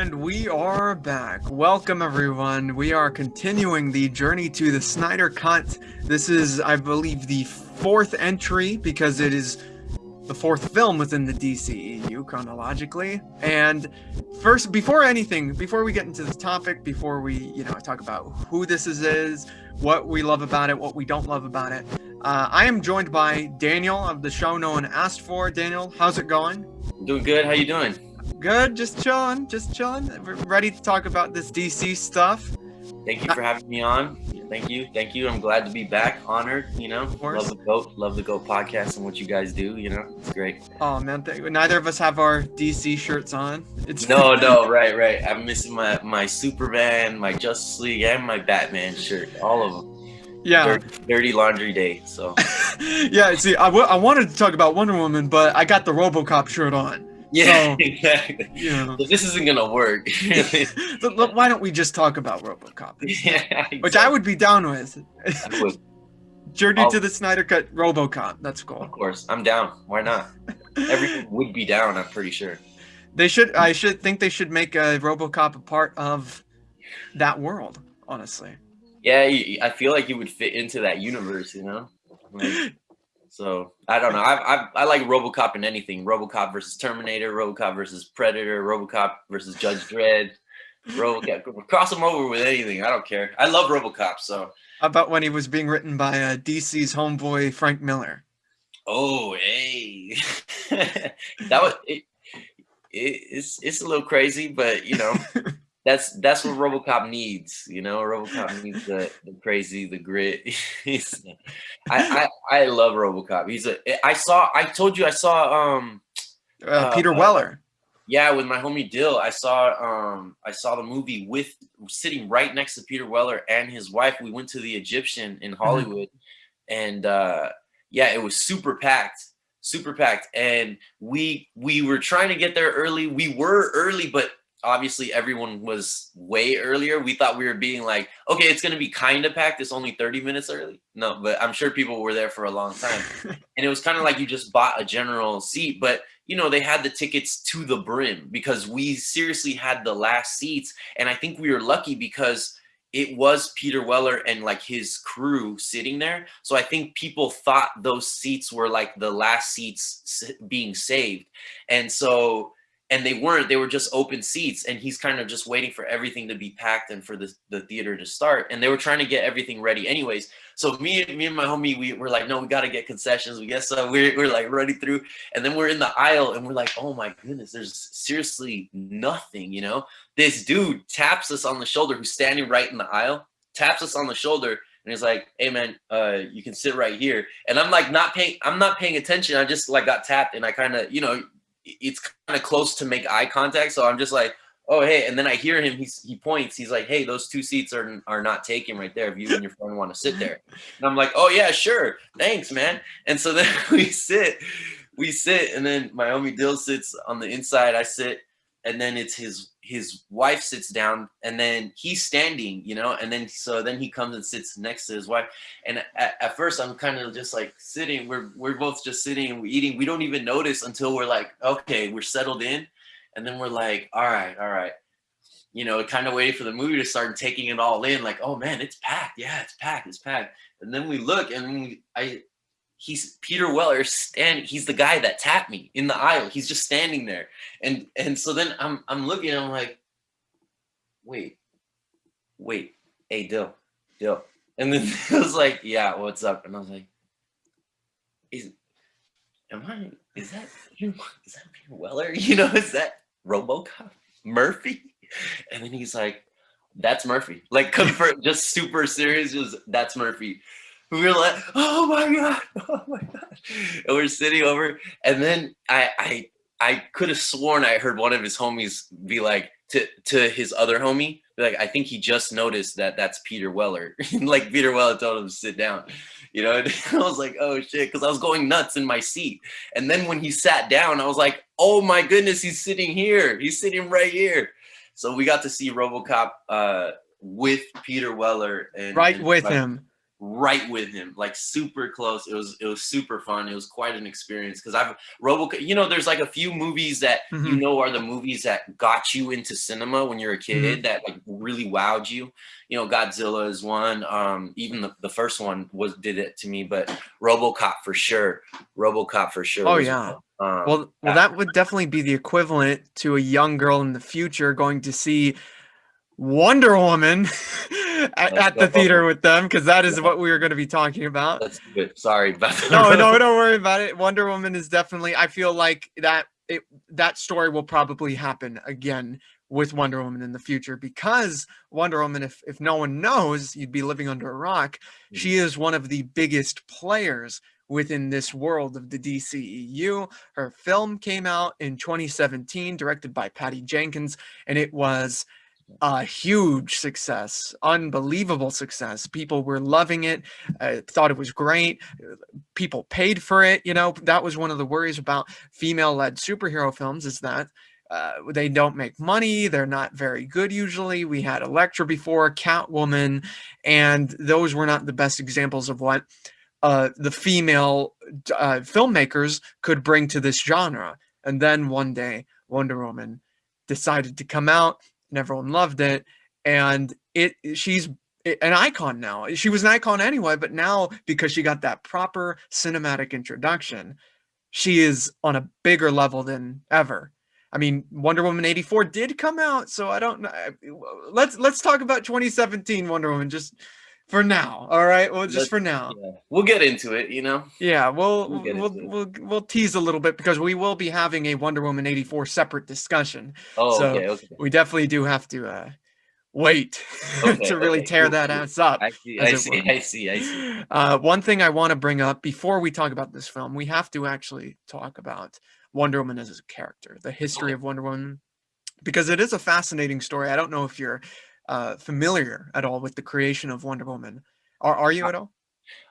And we are back. Welcome, everyone. We are continuing the journey to the Snyder Cut. This is, I believe, the fourth entry because it is the fourth film within the DCEU chronologically. And first, before we get into the topic, before we, talk about who this is, what we love about it, what we don't love about it, I am joined by Daniel of the show no one asked for. Daniel, how's it going? Doing good. How you doing? Good, just chilling. We're ready to talk about this DC stuff. Thank you for having me on. Thank you. I'm glad to be back. Honored, Love the GOAT podcast and what you guys do, It's great. Oh man, neither of us have our DC shirts on. No, right. I'm missing my Superman, my Justice League, and my Batman shirt. All of them. Yeah. Dirty laundry day. So. Yeah. See, I wanted to talk about Wonder Woman, but I got the RoboCop shirt on. Yeah, so, exactly. So this isn't gonna work. Why don't we just talk about RoboCop? Yeah, exactly. Which I would be down with. I would. Journey to the Snyder Cut RoboCop. That's cool. Of course, I'm down. Why not? Everything would be down. I'm pretty sure. I think they should make a RoboCop a part of that world. Honestly. Yeah, I feel like you would fit into that universe. So I don't know. I like RoboCop in anything. RoboCop versus Terminator, RoboCop versus Predator, RoboCop versus Judge Dredd. RoboCop, cross them over with anything. I don't care. I love RoboCop. So how about when he was being written by DC's homeboy Frank Miller? Oh, hey, that was it. It's a little crazy, but That's what RoboCop needs, RoboCop needs the crazy, the grit. I love RoboCop. I told you I saw Peter Weller. Yeah, with my homie Dill, I saw the movie sitting right next to Peter Weller and his wife. We went to the Egyptian in Hollywood, and it was super packed. And we were trying to get there early. We were early, but obviously everyone was way earlier. We thought we were being like, okay, it's going to be kind of packed. It's only 30 minutes early. No, but I'm sure people were there for a long time. And it was kind of like you just bought a general seat, but they had the tickets to the brim because we seriously had the last seats. And I think we were lucky because it was Peter Weller and like his crew sitting there. So I think people thought those seats were like the last seats being saved. And they weren't. They were just open seats, and he's kind of just waiting for everything to be packed and for the theater to start. And they were trying to get everything ready anyways. So me and my homie, we were like, no, we got to get concessions. We guess so. We're like running through, and then we're in the aisle, and we're like, oh my goodness, there's seriously nothing, This dude taps us on the shoulder, who's standing right in the aisle, taps us on the shoulder, and he's like, hey man, you can sit right here. And I'm like, I'm not paying attention. I just like got tapped, and I kind of, it's kind of close to make eye contact. So I'm just like, oh, hey. And then I hear him, he points, he's like, hey, those two seats are not taken right there if you and your friend want to sit there. And I'm like, oh yeah, sure. Thanks, man. And so then we sit, and then my homie Dill sits on the inside, I sit, and then it's his wife sits down, and then he's standing, and then he comes and sits next to his wife. And at first I'm kind of just like sitting, we're both just sitting and we're eating. We don't even notice until we're like, okay, we're settled in. And then we're like, all right, kind of waiting for the movie to start and taking it all in, like, oh man, it's packed. Yeah, it's packed. And then we look, and he's Peter Weller he's the guy that tapped me in the aisle. He's just standing there. And so then I'm looking, and I'm like, wait, hey, Dill. And then I was like, yeah, what's up? And I was like, is that Peter Weller? Is that RoboCop? Murphy? And then he's like, that's Murphy. Like, just super serious, that's Murphy. We were like, oh my god. And we're sitting over, and then I could have sworn I heard one of his homies be like to his other homie, like, I think he just noticed that's Peter Weller. Like Peter Weller told him to sit down. And I was like, oh shit, because I was going nuts in my seat. And then when he sat down, I was like, oh my goodness, he's sitting here. He's sitting right here. So we got to see RoboCop with Peter Weller and with him. right with him, like super close. It was super fun. It was quite an experience because there's like a few movies that Hmm. are the movies that got you into cinema when you're a Hmm. kid that like really wowed you. Godzilla is one. Even the first one did it to me, but RoboCop for sure. RoboCop for sure Oh was yeah. one. Well, that would definitely be the equivalent to a young girl in the future going to see Wonder Woman Let's at the go. theater with them, because that is Yeah, what we were going to be talking about. let's do it. Sorry about No, no, that. don't worry about it. Wonder Woman is definitely. I feel like that story will probably happen again with Wonder Woman in the future, because Wonder Woman, if no one knows, you'd be living under a rock. She is one of the biggest players within this world of the DCEU. Her film came out in 2017, directed by Patty Jenkins, and it was a huge success, unbelievable success. People were loving it, thought it was great. People paid for it. That was one of the worries about female-led superhero films, is that they don't make money. They're not very good usually. We had Elektra before, Catwoman, and those were not the best examples of what the female filmmakers could bring to this genre. And then one day, Wonder Woman decided to come out, and everyone loved it. And she's an icon now. She was an icon anyway, but now, because she got that proper cinematic introduction, she is on a bigger level than ever. I mean, Wonder Woman 84 did come out, so I don't know. Let's talk about 2017 Wonder Woman just for now. All right? Well, just Let's, for now. yeah, we'll get into it. Yeah, We'll get into it. we'll tease a little bit, because we will be having a Wonder Woman 84 separate discussion. Oh, So okay, okay, we definitely do have to wait okay, to really okay. tear Cool, that cool. ass up, I see, as I it see, were. I see, I see. One thing I want to bring up before we talk about this film, we have to actually talk about Wonder Woman as a character, the history Okay. of Wonder Woman, because it is a fascinating story. I don't know if you're familiar at all with the creation of Wonder Woman. Are you at all?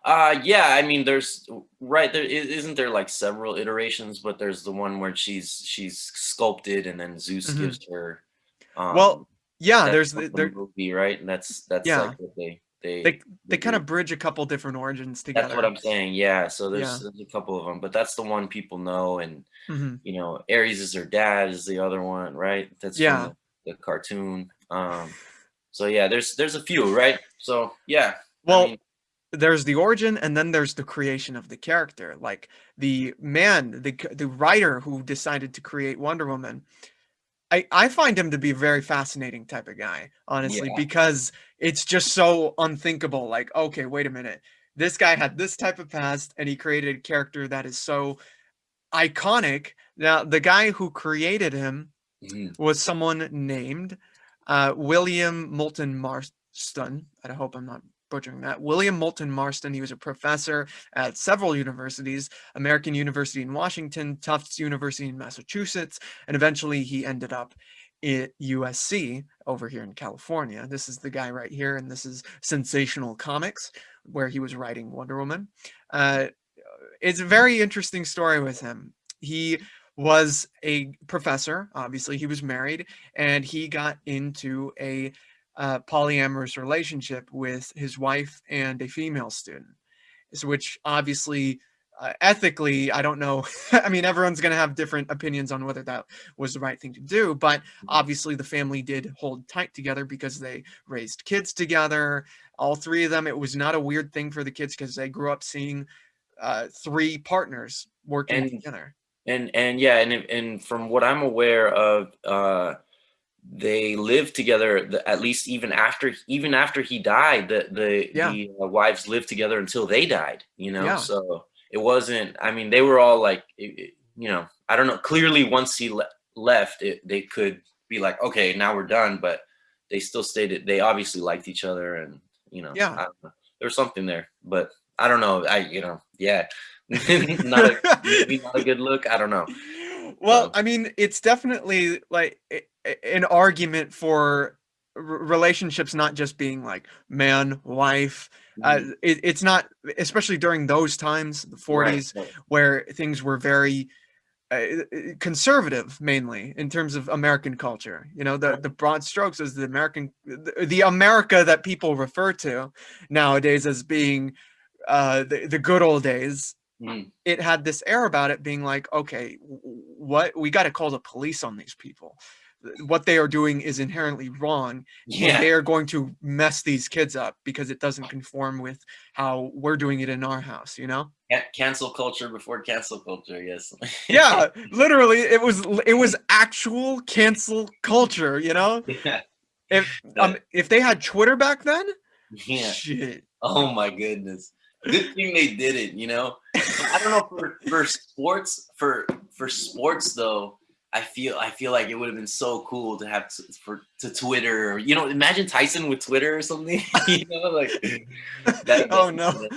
Yeah. I mean, there's right there. Isn't there like several iterations? But there's the one where she's sculpted, and then Zeus Hmm. gives her. Well, yeah, That's there's from the the there. movie, right? And that's like Yeah, what they they kind do. of bridge a couple different origins That's what together. I'm saying. Yeah. So there's, Yeah. there's a couple of them, but that's the one people know, and Hmm. Ares is her dad is the other one, right? That's from Yeah. the cartoon. So yeah, there's a few, right? So yeah, I Well, mean, there's the origin, and then there's the creation of the character. Like the man, the writer who decided to create Wonder Woman, I find him to be a very fascinating type of guy, honestly, yeah, because it's just so unthinkable. Like, okay, wait a minute. This guy had this type of past, and he created a character that is so iconic. Now, the guy who created him mhm. was someone named William Moulton Marston. I hope I'm not butchering that. William Moulton Marston. He was a professor at several universities: American University in Washington, Tufts University in Massachusetts, and eventually he ended up at USC over here in California. This is the guy right here, and this is Sensational Comics, where he was writing Wonder Woman. Uh, it's a very interesting story with him. He was a professor. Obviously, he was married, and he got into a polyamorous relationship with his wife and a female student. So, which obviously, ethically, I don't know. I mean, everyone's going to have different opinions on whether that was the right thing to do, but obviously, the family did hold tight together because they raised kids together. All three of them. It was not a weird thing for the kids, because they grew up seeing three partners working and together. and yeah, and from what I'm aware of, they lived together, at least even after he died. Yeah, The wives lived together until they died. yeah, So it wasn't. I mean, they were all like, I don't know. Clearly, once he left, they could be like, okay, now we're done. But they still stated they obviously liked each other, and yeah. I don't know. There's something there, but I don't know. Yeah, not a maybe not a good look. I don't know. Well, So. I mean, it's definitely like an argument for relationships not just being like man, wife. Mhm. It's not, especially during those times, the Right. 40s, Right. where things were very conservative, mainly in terms of American culture. You know, the broad strokes is the America that people refer to nowadays as being the good old days. Mm. It had this air about it being like, okay, what, we got to call the police on these people. What they are doing is inherently wrong, and they Yeah. are going to mess these kids up because it doesn't conform with how we're doing it in our house, you know? Cancel culture before cancel culture, I guess. Yeah, literally, it was actual cancel culture, you know? Yeah. If they had Twitter back then, Yeah. shit. Oh my goodness. Good thing they did it, you know. But I don't know for sports for sports though. I feel like it would have been so cool to have to Twitter, or, you know, imagine Tyson with Twitter or something. You know, like Oh no.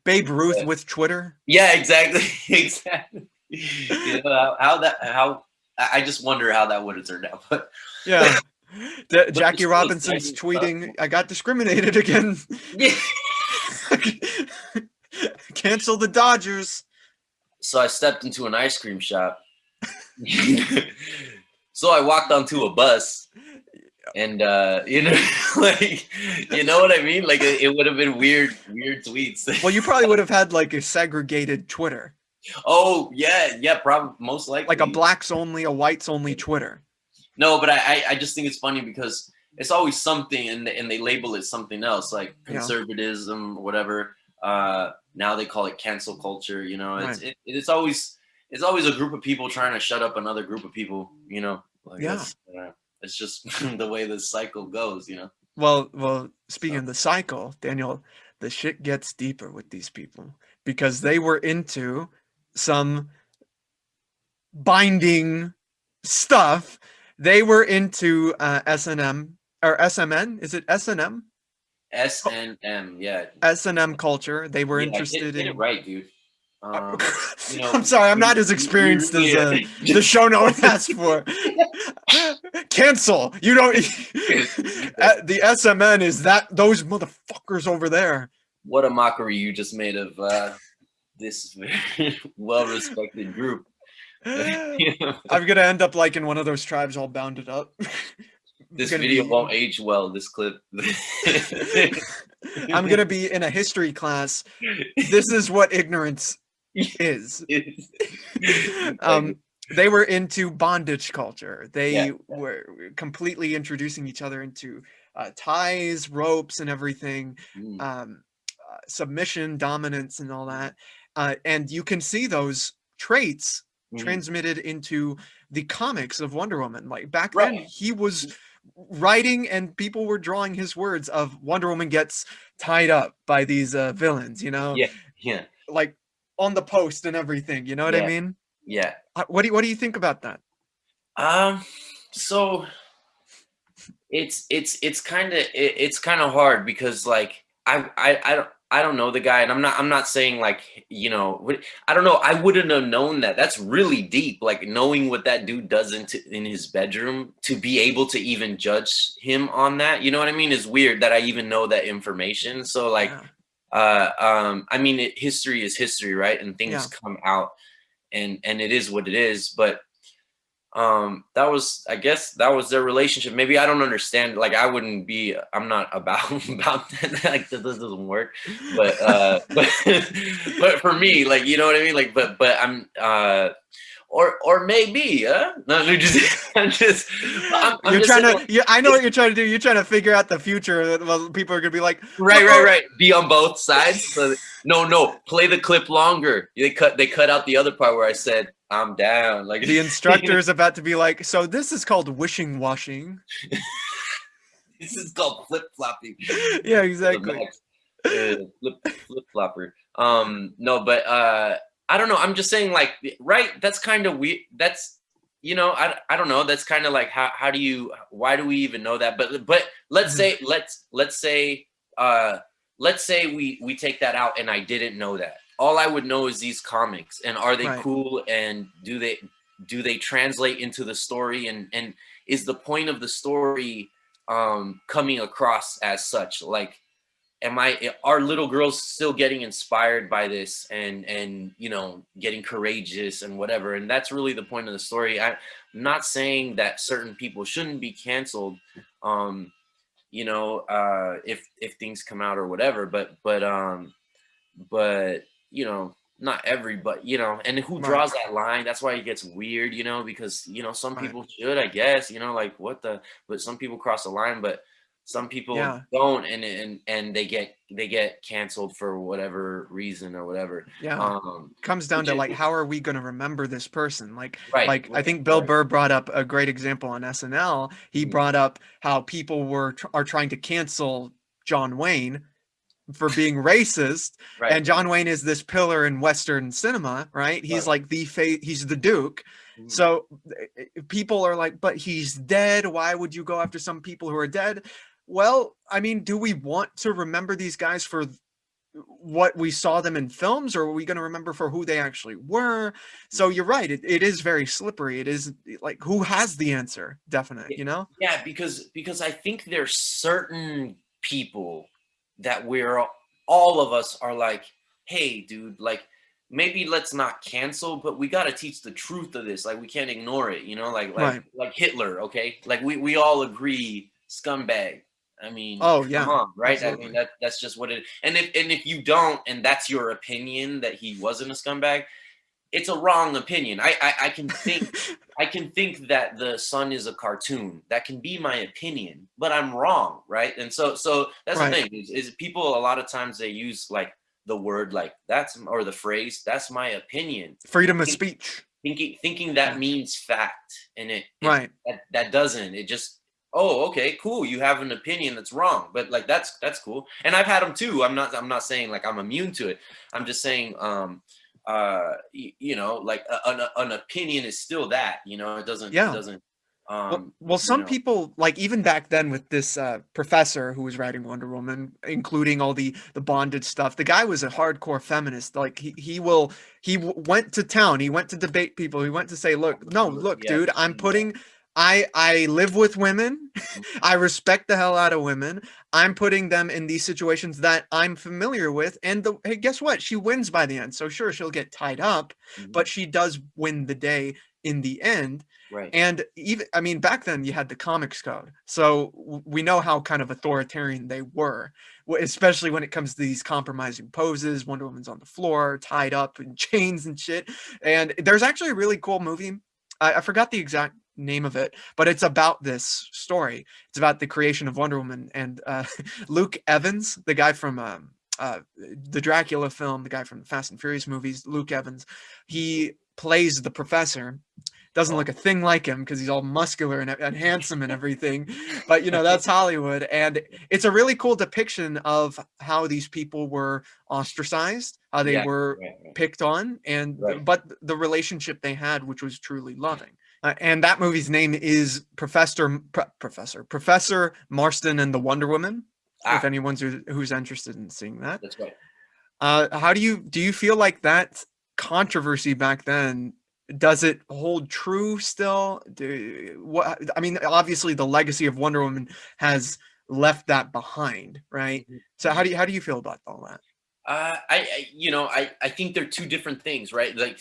Babe Ruth yeah. with Twitter. Yeah, exactly. Exactly. You know how I just wonder how that would have turned out. But Yeah. but Jackie there's still Robinson's exciting stuff. tweeting, I got discriminated again. Yeah. Cancel the Dodgers. So I stepped into an ice cream shop. So I walked onto a bus, and you know, like, you know what I mean? Like it would have been weird tweets. Well, you probably would have had like a segregated Twitter, Oh yeah, probably most like a likely. blacks only, a whites only Twitter. No, but I just think it's funny because it's always something, and they label it something else, like Yeah, conservatism or whatever. Now they call it cancel culture. You know, right. it's always a group of people trying to shut up another group of people. You know, like Yeah. it's just the way the cycle goes. You know. Well, speaking So of the cycle, Daniel, the shit gets deeper with these people because they were into some binding stuff. They were into S&M or SMN. Is it S&M? SNM, yeah, S&M culture. They were yeah, interested get it in. right, dude. You know, I'm sorry, I'm not as experienced as the show note asked for. Cancel. You don't. The SMN is that those motherfuckers over there. What a mockery you just made of this very well-respected group. You know, I'm gonna end up like in one of those tribes all bounded up. this Gonna video be. won't age well. This clip. I'm gonna be in a history class. This is what ignorance is. Exactly. They were into bondage culture. Yeah. They were completely introducing each other into ties, ropes, and everything, Mm. submission, dominance, and all that. And you can see those traits Mhm. transmitted into the comics of Wonder Woman. Like back then, Right. he was writing and people were drawing his words of Wonder Woman gets tied up by these villains, you know, Yeah. Yeah. like on the post and everything. You know what I Yeah. mean? Yeah. What do you think about that? So it's kind of hard because like I don't know the guy, and I'm not saying like, you know, I don't know, I wouldn't have known that. That's really deep, like knowing what that dude does in his bedroom, to be able to even judge him on that, you know what I mean, is weird that I even know that information. So like Yeah, I mean, history is history, right? And things yeah. come out, and it is what it is. But that was, I guess that was their relationship. Maybe I don't understand, like I'm not about about that. Like this doesn't work. But but for me, like, you know what I mean, like, but I'm or maybe no, I'm You're just trying saying, to. Yeah, I know what you're trying to do. You're trying to figure out the future. Well, people are gonna be like, "Well, right, be on both sides. So no, play the clip longer. They cut out the other part where I said I'm down, like, the instructor is about to be like, so this is called wishing washing." this is called flip flopping. Yeah, The exactly. max. Flip flopper. No, but I don't know. I'm just saying, like, right? That's kind of weird. That's, you know, I don't know. That's kind of like, how do you, why do we even know that? But let's Mhm. say let's say we take that out and I didn't know that. All I would know is these comics, and are they Right. cool, and do they translate into the story, and is the point of the story coming across as such, like, are little girls still getting inspired by this and getting courageous and whatever? And that's really the point of the story. I'm not saying that certain people shouldn't be canceled, if things come out or whatever, but not everybody, and who Right. draws that line? That's why it gets weird, because some Right. people should, I guess, like but some people cross the line, but some people Yeah. don't, and they get canceled for whatever reason or whatever. Yeah. um Comes down which to is like, how are we going to remember this person? right, Like I right, think Bill right. Burr brought up a great example on SNL. He Mhm. brought up how people are trying to cancel John Wayne for being racist, Right, and John Wayne is this pillar in Western cinema, right? He's right. like he's the Duke. Mhm. So people are like, but he's dead. Why would you go after some people who are dead? Well, I mean, do we want to remember these guys for what we saw them in films, or are we going to remember for who they actually were? So Mhm. you're right. It is very slippery. It is like, who has the answer? Definite, Yeah, you know? yeah, because I think there's certain people that all of us are like, hey, dude, like maybe let's not cancel, but we got to teach the truth of this. Like we can't ignore it, like Right. Hitler, okay? Like we all agree, scumbag. I mean, Oh, come yeah, on, right? I mean absolutely. that's just what it. And if you don't, and that's your opinion that he wasn't a scumbag, it's a wrong opinion. I can think that the sun is a cartoon. That can be my opinion, but I'm wrong, right? And so that's the Right. thing is people a lot of times they use like the word like that's or the phrase that's my opinion, Freedom of think, speech. thinking that Yeah. means fact, and it Right. that doesn't. It just oh okay cool you have an opinion that's wrong, but like that's cool, and I've had them too. I'm not saying like I'm immune to it. I'm just saying like an opinion is still that, it Yeah. doesn't Well, um well, you some know people, like even back then with this professor who was writing Wonder Woman, including all the bondage stuff, the guy was a hardcore feminist. Like went to town, he went to debate people, he went to say, look, no, look, yeah, dude, yeah. I live with women, I respect the hell out of women. I'm putting them in these situations that I'm familiar with, and hey, guess what? She wins by the end. So sure, she'll get tied up, but Mhm. she does win the day in the end. Right. And even, I mean, back then you had the comics code. So we know how kind of authoritarian they were, especially when it comes to these compromising poses. Wonder Woman's on the floor, tied up in chains and shit. And there's actually a really cool movie. I forgot the exact name of it, but it's about this story. It's about the creation of Wonder Woman. And Luke Evans, the guy from the Dracula film, the guy from the Fast and Furious movies, Luke Evans, he plays the professor. Doesn't Oh, look a thing like him because he's all muscular and handsome and everything, but that's Hollywood. And it's a really cool depiction of how these people were ostracized, how they yeah, were right, picked on, and right. but the relationship they had, which was truly loving. And that movie's name is Professor Marston and the Wonder Woman, if Ah, anyone's who's interested in seeing that. that's right. How do you feel like that controversy back then, does it hold true still? I mean, obviously the legacy of Wonder Woman has left that behind, right? Mhm, So how mhm. do you feel about all that? I think they're two different things, right? Like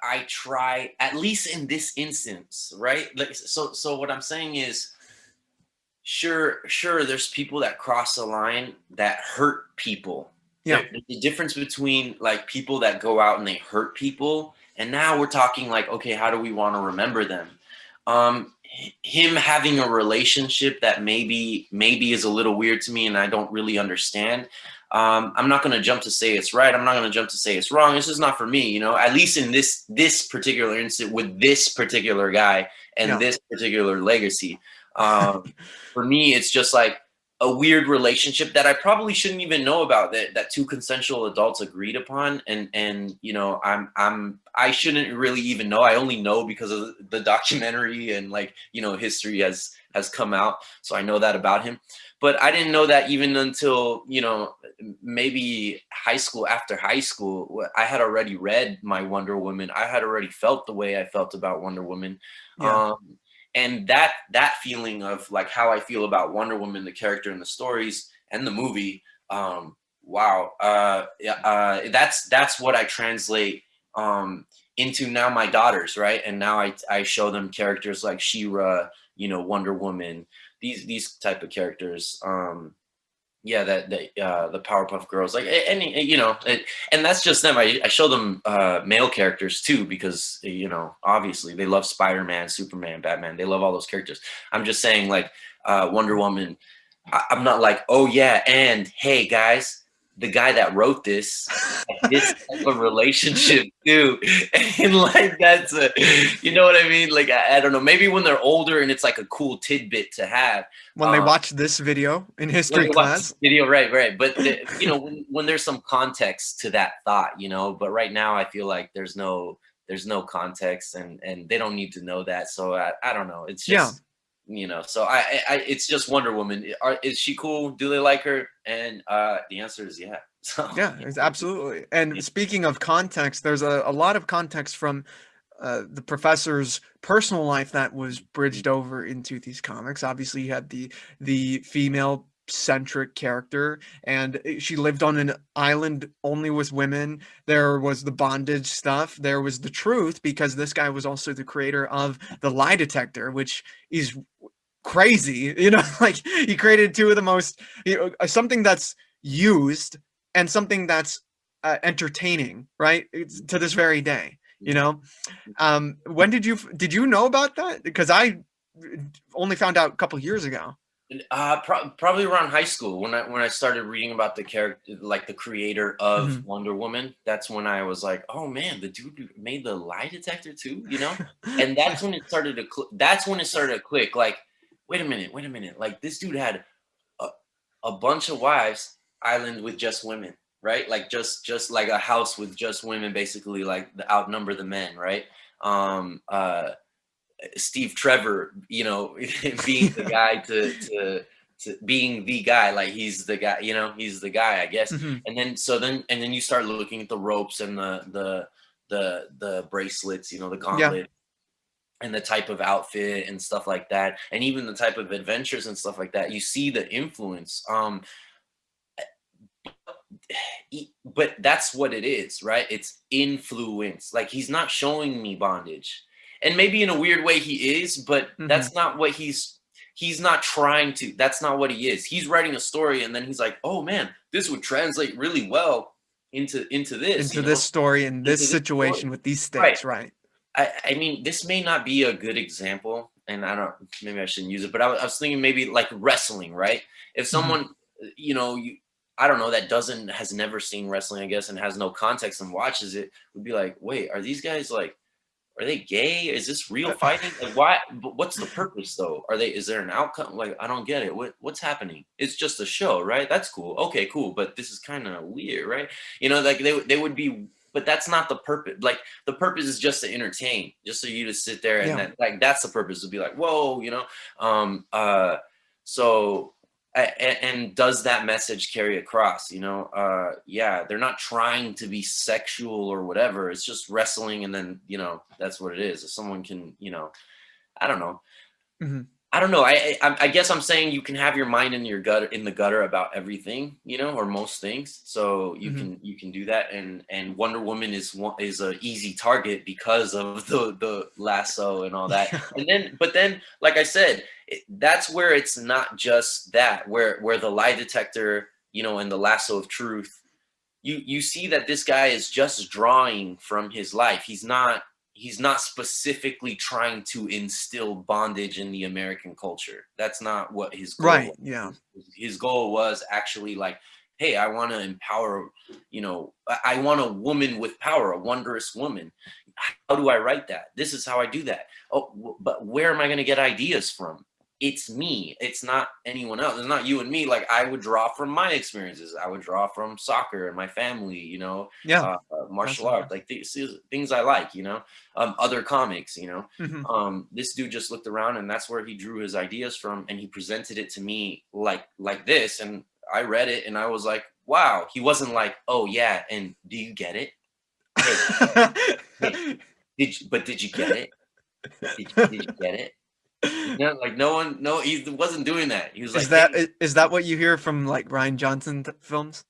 I try, at least in this instance, right? Like so what I'm saying is sure there's people that cross the line that hurt people. Yeah, There's a difference between like people that go out and they hurt people, and now we're talking like, okay, how do we want to remember them? Him having a relationship that maybe is a little weird to me and I don't really understand. I'm not going to jump to say it's right. I'm not going to jump to say it's wrong. It's just not for me, at least in this particular instance with this particular guy and yeah, this particular legacy. For me, it's just like a weird relationship that I probably shouldn't even know about, that two consensual adults agreed upon, and I shouldn't really even know. I only know because of the documentary and like history has come out, so I know that about him. But I didn't know that even until maybe high school. After high school, I had already read my Wonder Woman. I had already felt the way I felt about Wonder Woman. yeah, Um, And that feeling of like how I feel about Wonder Woman, the character and the stories and the movie, wow, yeah, that's what I translate into now my daughters, right? And now I show them characters like She-Ra, Wonder Woman, these type of characters. Yeah, the Powerpuff Girls, like any, and that's just them. I show them male characters too, because obviously they love Spider-Man, Superman, Batman. They love all those characters. I'm just saying, like Wonder Woman. I'm not like, oh yeah, and hey guys, the guy that wrote this type of relationship too, and like that's you know what I mean? Like I don't know, maybe when they're older and it's like a cool tidbit to have. When they watch this video in When history they watch class. the video, right. But when there's some context to that thought, but right now I feel like there's no context, and they don't need to know that. So I don't know. It's Yeah. just so I it's just Wonder Woman. Is she cool? Do they like her? And the answer is yeah. So Yeah, it's absolutely. And speaking of context, there's a lot of context from the professor's personal life that was bridged over into these comics. Obviously, you had the female centric character, and she lived on an island only with women. There was the bondage stuff. There was the truth, because this guy was also the creator of the lie detector, which is crazy. Like he created two of the most, something that's used and something that's entertaining, right? It's, to this very day. When did you know about that? Because I only found out a couple years ago. Probably around high school when I started reading about the character, like the creator of Mhm. Wonder Woman. That's when I was like, oh man, the dude who made the lie detector too, And that's when it started to that's when it started to click. Like, wait a minute, like this dude had a, a bunch of wives, island with just women, right? Like just like a house with just women, basically, like the outnumber the men, right? Um, uh, Steve Trevor, being the guy to being the guy, like he's the guy, he's the guy, I guess. Mhm. And then you start looking at the ropes and the bracelets, the Yeah. gauntlet, and the type of outfit and stuff like that, and even the type of adventures and stuff like that. You see the influence. But that's what it is, right? It's influence. Like he's not showing me bondage, and maybe in a weird way he is, but Mhm. that's not what he's not trying to. That's not what he is. He's writing a story, and then he's like, oh man, this would translate really well into this, Into this story, in this into this story. situation with these Right. stakes, right? I mean, this may not be a good example, and I don't. Maybe I shouldn't use it, but I was thinking maybe like wrestling, right? If Mhm. someone, I don't know, that has never seen wrestling, I guess, and has no context and watches it, would be like, wait, are these guys like, are they gay? Is this real fighting? Like, why? But what's the purpose though? Is there an outcome? Like, I don't get it. What's happening? It's just a show, right? That's cool. Okay, cool. But this is kind of weird, right? Like they would be, but that's not the purpose. Like the purpose is just to entertain, just for you to sit there, and Yeah. that's the purpose, to be like, whoa, Um, uh, so and does that message carry across? Yeah, they're not trying to be sexual or whatever. It's just wrestling, and then that's what it is. If someone can, I don't know. Mhm. I don't know. I guess I'm saying you can have your mind in the gutter about everything, or most things. So you Mhm. can do that, and Wonder Woman is a easy target because of the lasso and all that. Yeah. But then, like I said, that's where it's not just that, where the lie detector, and the lasso of truth. You see that this guy is just drawing from his life. He's not specifically trying to instill bondage in the American culture. That's not what his goal Right. was. Yeah. His goal was actually like, hey, I want to empower, I want a woman with power, a wondrous woman. How do I write that? This is how I do that. Oh, but where am I going to get ideas from? It's me. It's not anyone else. It's not you and me. Like I would draw from my experiences. I would draw from soccer and my family, Yeah. martial Definitely. arts, like things I like, other comics, Mhm. this dude just looked around, and that's where he drew his ideas from, and he presented it to me like this, and I read it, and I was like, wow. He wasn't like, oh yeah, and do you get it? Hey, hey, did you get it? Did you get it? Like no one, no, he wasn't doing that. He was Is like, that hey. is that what you hear from like Ryan Johnson films?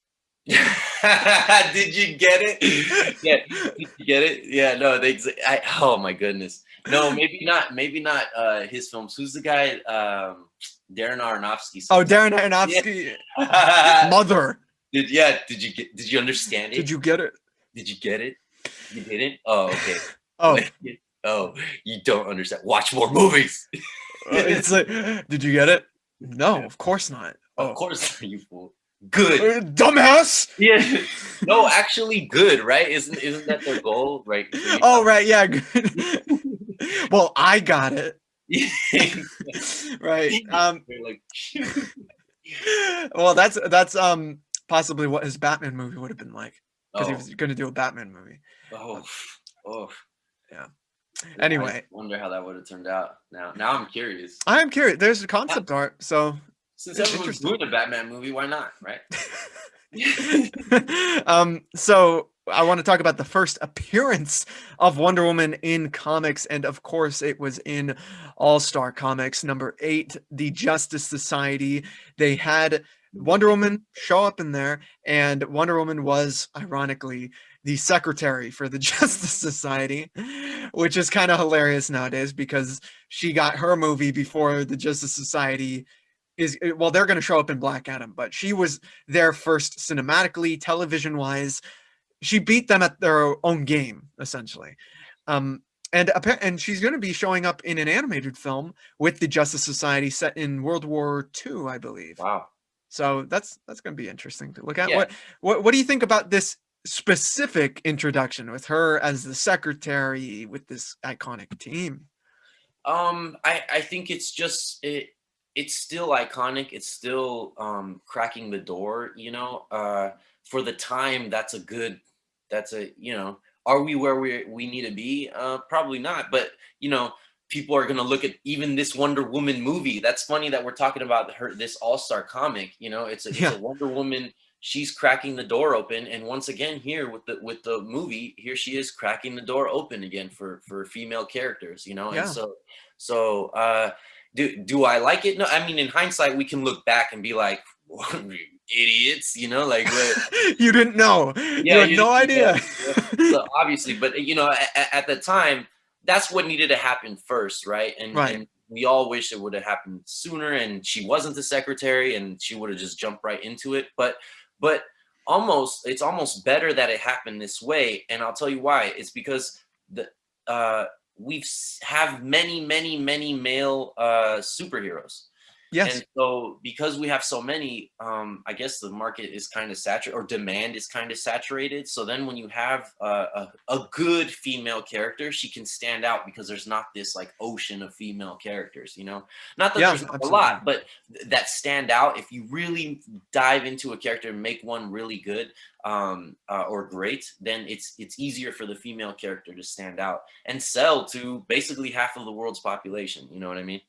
Did you get it? Yeah, did you get it? Yeah, no, oh my goodness. No, maybe not his films. Who's the guy? Darren Aronofsky Oh, sometimes. Darren Yeah. Aronofsky, Mother. Did you understand Did it? you get it? Did you get it? You didn't? Oh, okay. Oh, Oh, you don't understand. Watch more movies. it's like, did you get it? No, of course not. Of Oh, course, you fool. Good. dumbass. Yeah. No, actually good, right? Isn't that their goal, right? So you Oh, tell right, yeah, good. Well, I got it. Right. they're like, Well, that's possibly what his Batman movie would have been like, because he oh, was going to do a Batman movie. oh, oh. Yeah. Yeah, I Anyway, wonder how that would have turned out. Now I'm curious. I am curious. There's a Now, concept art, so since it's everyone's interesting. doing a Batman movie, why not, right? So I want to talk about the first appearance of Wonder Woman in comics, and of course, it was in All-Star Comics #8, the Justice Society. They had Wonder Woman show up in there, and Wonder Woman was, ironically, the secretary for the Justice Society, which is kind of hilarious nowadays because she got her movie before the Justice Society is, well, they're going to show up in Black Adam, but she was there first cinematically, television wise. She beat them at their own game, essentially. Um, and she's going to be showing up in an animated film with the Justice Society set in World War II, I believe. Wow. So that's going to be interesting to look at. Yeah. What do you think about this specific introduction with her as the secretary with this iconic team? I think it's still iconic. It's still cracking the door, for the time. That's a, are we where we need to be? Probably not, but people are going to look at even this Wonder Woman movie. That's funny that we're talking about this All-Star comic. It's Yeah, a Wonder Woman. She's cracking the door open, and once again here with the movie, here she is cracking the door open again for female characters. And yeah. so do I like it? No, I mean, in hindsight, we can look back and be like, idiots, like what? You didn't know. You Yeah, had no yeah. idea. So obviously, but at the time, that's what needed to happen first, right? And Right. and we all wish it would have happened sooner, and she wasn't the secretary, and she would have just jumped right into it. But it's almost better that it happened this way, and I'll tell you why. It's because the have many, many, many male superheroes. Yes. And so because we have so many, I guess the market is kind of saturated, or demand is kind of saturated. So then when you have a good female character, she can stand out because there's not this like ocean of female characters, Not that Yeah, there's not a absolutely. lot, but that stand out. If you really dive into a character and make one really good or great, then it's easier for the female character to stand out and sell to basically half of the world's population. You know what I mean?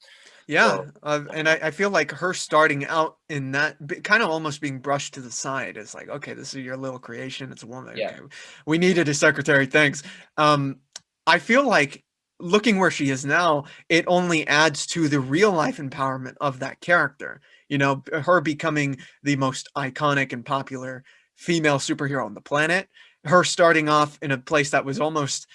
Yeah. So And I feel like her starting out in that kind of almost being brushed to the side is like, okay, this is your little creation. It's a woman. yeah. Okay. We needed a secretary. Thanks. I feel like looking where she is now, it only adds to the real life empowerment of that character. Her becoming the most iconic and popular female superhero on the planet. Her starting off in a place that was almost,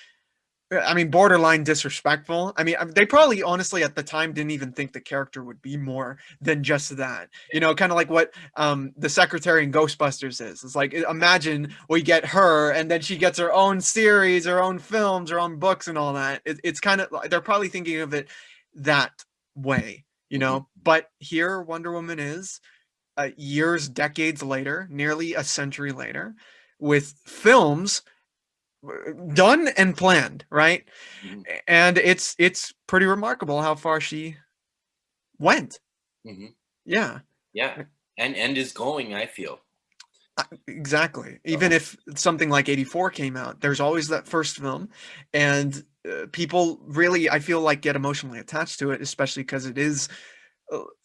I mean, borderline disrespectful. I mean, they probably honestly at the time didn't even think the character would be more than just that. Kind of like what the secretary in Ghostbusters is. It's like, imagine we get her and then she gets her own series, her own films, her own books and all that. It's kind of, they're probably thinking of it that way, Mhm. But here Wonder Woman is years, decades later, nearly a century later, with films done and planned, right? Mhm. And it's pretty remarkable how far she went. Mhm. Yeah, Yeah, and is going, I feel. exactly. Even So if something like 84 came out, there's always that first film, and people really, I feel like, get emotionally attached to it, especially because it is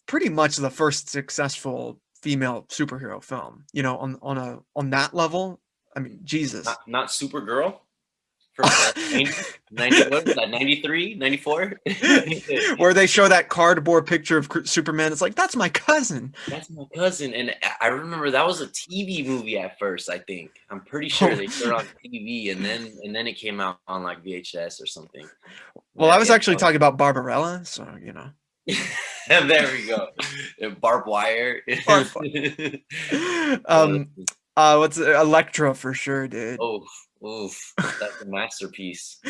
pretty much the first successful female superhero film. On that level. I mean, Jesus. not Supergirl? for 90, what was that, 93, 94? Where they show that cardboard picture of Superman. It's like, that's my cousin. That's my cousin. And I remember that was a TV movie at first, I think. I'm pretty sure Oh. they showed it on TV and then it came out on like VHS or something. Well, Yeah, I was yeah. actually talking about Barbarella, so you know. And there we go. Barbed wire. What's Electra for sure, dude. Oof, that's a masterpiece.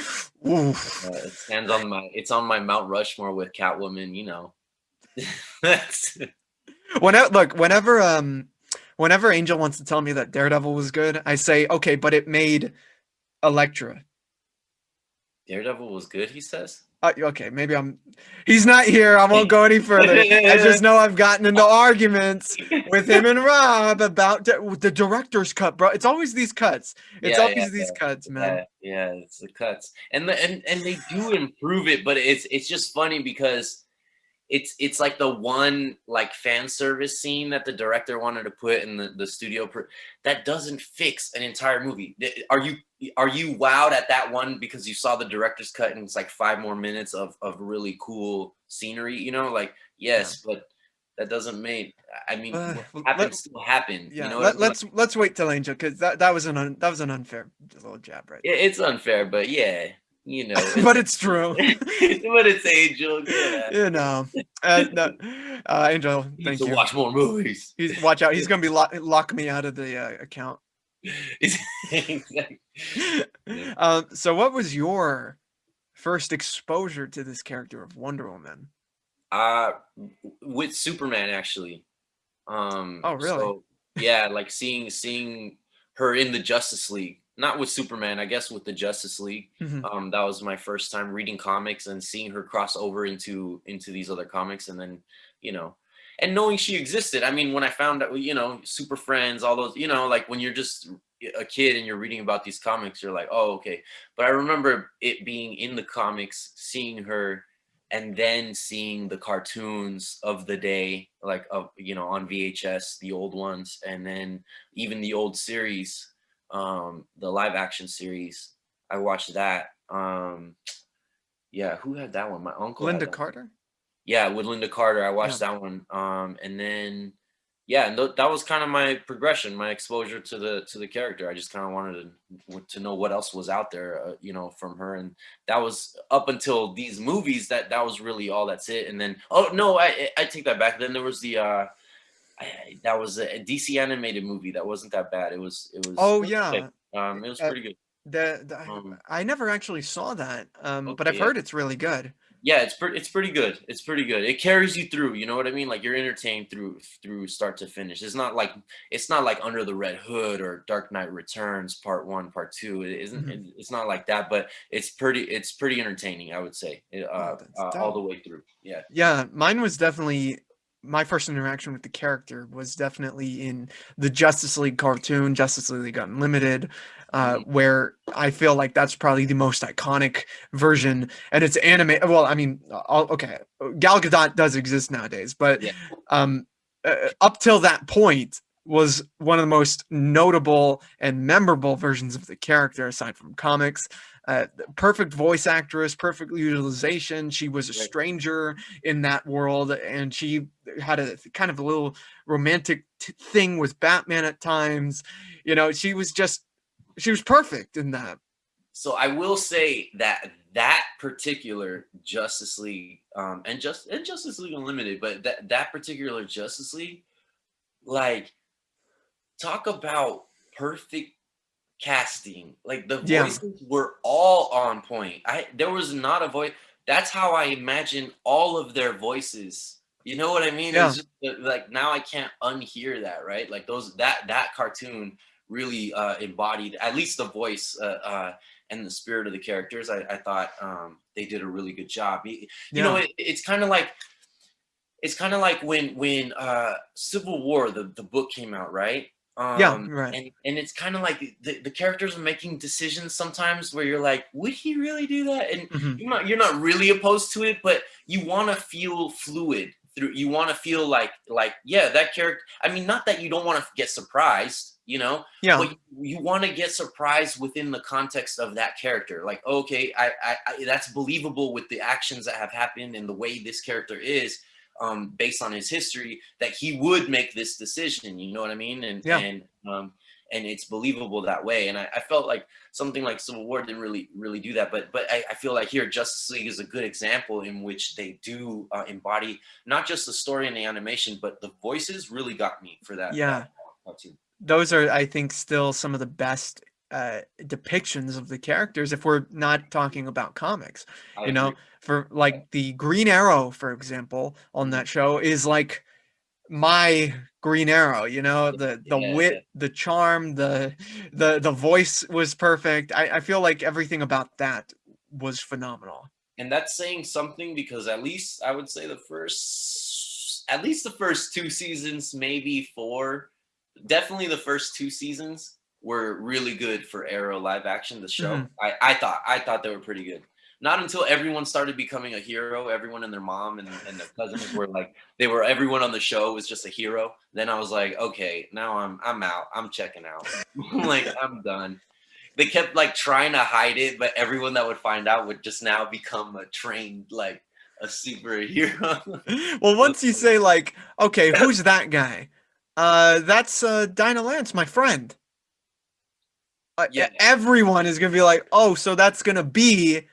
Oof. It's on my Mount Rushmore with Catwoman, you know. That's Whenever Angel wants to tell me that Daredevil was good, I say, okay, but it made Electra. Daredevil was good, he says. Okay, maybe he's not here. I won't go any further. I just know I've gotten into arguments with him and Rob about the director's cut, bro. It's always these cuts. It's always these cuts, man. Yeah, it's the cuts. And they do improve it, but it's just funny because it's like the one like fan service scene that the director wanted to put in the studio that doesn't fix an entire movie. Are you wowed at that one because you saw the director's cut and it's like 5 more minutes of really cool scenery, you know? Like, yes, but that doesn't make, I mean, what happened still happened. Yeah, you know, let's wait till Angel, because that was an unfair little jab, right? Yeah, it's unfair, but yeah, you know. But it's true. But it's Angel, yeah. You know, Angel, thank you. Watch more movies. Watch out. He's gonna be lock me out of the account. Exactly. So what was your first exposure to this character of Wonder Woman? With Superman, actually. Oh, really? So, yeah, like seeing her in the Justice League. Not with Superman, I guess with the Justice League. Mm-hmm. That was my first time reading comics and seeing her cross over into these other comics, and then, you know, and knowing she existed. I mean, when I found out, you know, Super Friends, all those, you know, like when you're just a kid and you're reading about these comics, you're like, oh, okay. But I remember it being in the comics, seeing her, and then seeing the cartoons of the day, like you know, on VHS, the old ones, and then even the old series. The live action series, I watched that. Yeah, who had that one? My uncle. Linda Carter. Yeah, with Linda Carter, I watched that one. And then, yeah, and that was kind of my progression, my exposure to the character. I just kind of wanted to know what else was out there, you know, from her, and that was up until these movies. That was really all. That's it. And then, oh no, I take that back. Then there was the. That was a DC animated movie that wasn't that bad. It was. Oh yeah. It was pretty good. I never actually saw that, Okay, but I've heard it's really good. Yeah, it's pretty good. It's pretty good. It carries you through. You know what I mean? Like you're entertained through start to finish. It's not like Under the Red Hood or Dark Knight Returns Part 1, Part 2. It isn't. Mm-hmm. It's not like that, but it's pretty entertaining. I would say all the way through. Yeah. Yeah, mine was definitely. My first interaction with the character was definitely in the Justice League cartoon, Justice League Unlimited, where I feel like that's probably the most iconic version, and it's anime. Well, I mean, okay, Gal Gadot does exist nowadays, but up till that point was one of the most notable and memorable versions of the character, aside from comics. Perfect voice actress, perfect utilization. She was a stranger in that world, and she had a kind of a little romantic thing with Batman at times. You know, she was perfect in that. So I will say that particular Justice League, and Justice League Unlimited, but that particular Justice League, like, talk about perfect casting. Like the voices were all on point. There was not a voice. That's how I imagine all of their voices. You know what I mean? Yeah. It's just like now I can't unhear that, right? Like that cartoon really embodied at least the voice and the spirit of the characters. I thought they did a really good job. You know, it's kind of like when Civil War, the book came out, right? Right. And it's kind of like the characters are making decisions sometimes where you're like, would he really do that? And you're not really opposed to it, but you want to feel fluid through. You want to feel like yeah, that character. I mean, not that you don't want to get surprised, you know. Yeah. But you want to get surprised within the context of that character. Like, okay, I that's believable with the actions that have happened and the way this character is, based on his history, that he would make this decision. You know what I mean? And it's believable that way. And I felt like something like Civil War didn't really do that. But I feel like here Justice League is a good example in which they do embody not just the story and the animation, but the voices really got me for that. Yeah. That too. Those are, I think, still some of the best depictions of the characters if we're not talking about comics. I You know, agree. for like the Green Arrow, for example, on that show is like my Green Arrow, you know, the Yeah. wit, the charm, the voice was perfect. I feel like everything about that was phenomenal. And that's saying something, because at least I would say at least the first 2 seasons, maybe 4, definitely the first 2 seasons were really good for Arrow live action, the show. Mhm. I thought they were pretty good. Not until everyone started becoming a hero, everyone and their mom and their cousins were like, everyone on the show was just a hero. Then I was like, okay, now I'm out. I'm checking out. Like, I'm done. They kept like trying to hide it, but everyone that would find out would just now become a trained, like, a superhero. Well, once you say like, okay, who's that guy? That's Dinah Lance, my friend. Yeah, Everyone is gonna be like, oh, so that's gonna be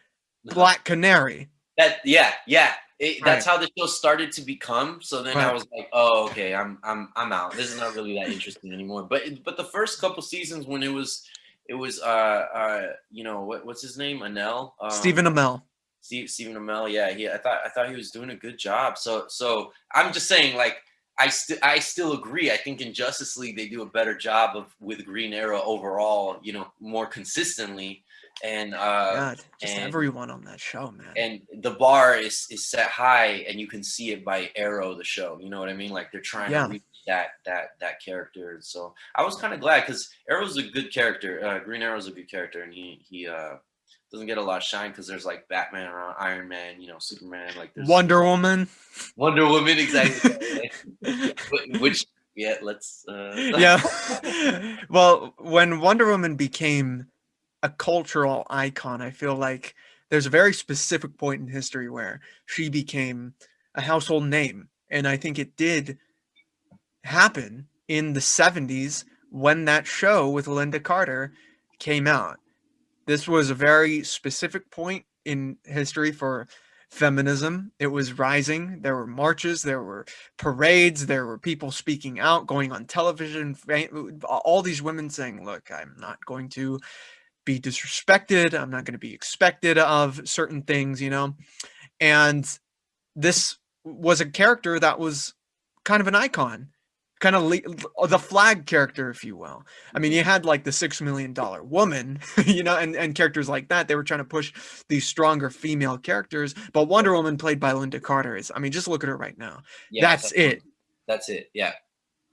Black Canary. That's how the show started to become. So then I Right. was like, oh, okay, I'm out. This is not really that interesting anymore. But the first couple seasons, when it was what's his name, Anel, Stephen Amell. Stephen Amell, yeah, I thought he was doing a good job. So I'm just saying, like, I still agree. I think in Justice League they do a better job with Green Arrow overall, more consistently. And God, just and everyone on that show, man. and the bar is set high, and you can see it by Arrow, the show. You know what I mean? Like, they're trying to reach that character. So I was kind of glad, because Arrow's a good character. Green Arrow's a good character, and he doesn't get a lot of shine, because there's like Batman around, Iron Man, Superman, like there's Wonder Woman. Wonder Woman, exactly. Which, yeah, let's. Yeah. Well, when Wonder Woman became a cultural icon, I feel like there's a very specific point in history where she became a household name. And I think it did happen in the 70s when that show with Linda Carter came out. This was a very specific point in history for feminism. It was rising. There were marches, there were parades, there were people speaking out, going on television, all these women saying, look, I'm not going to be disrespected. I'm not going to be expected of certain things, And this was a character that was kind of an icon, kind of the flag character, if you will. I mean, you had like the $6 Million Woman, and characters like that. They were trying to push these stronger female characters, but Wonder Woman, played by Linda Carter, is, I mean, just look at her right now. Yeah, That's it. That's it. Yeah.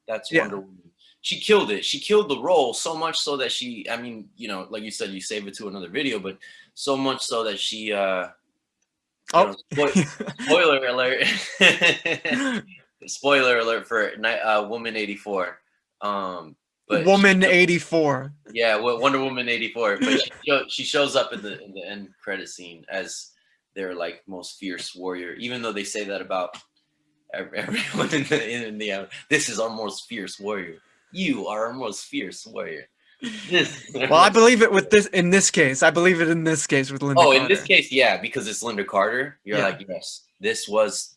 That's Wonder Woman. She killed it. She killed the role so much so that she, I mean, like you said, you save it to another video, but so much so that she, spoiler alert. Spoiler alert for Woman 84. But Woman 84. Yeah, Wonder Woman 84. But she shows up in the end credit scene as their like most fierce warrior, even though they say that about everyone in the this is our most fierce warrior. You are our most fierce warrior. Well, I believe it with this in this case. I believe it in this case with Linda Carter. In this case, yeah, because it's Linda Carter. You're like, yes, this is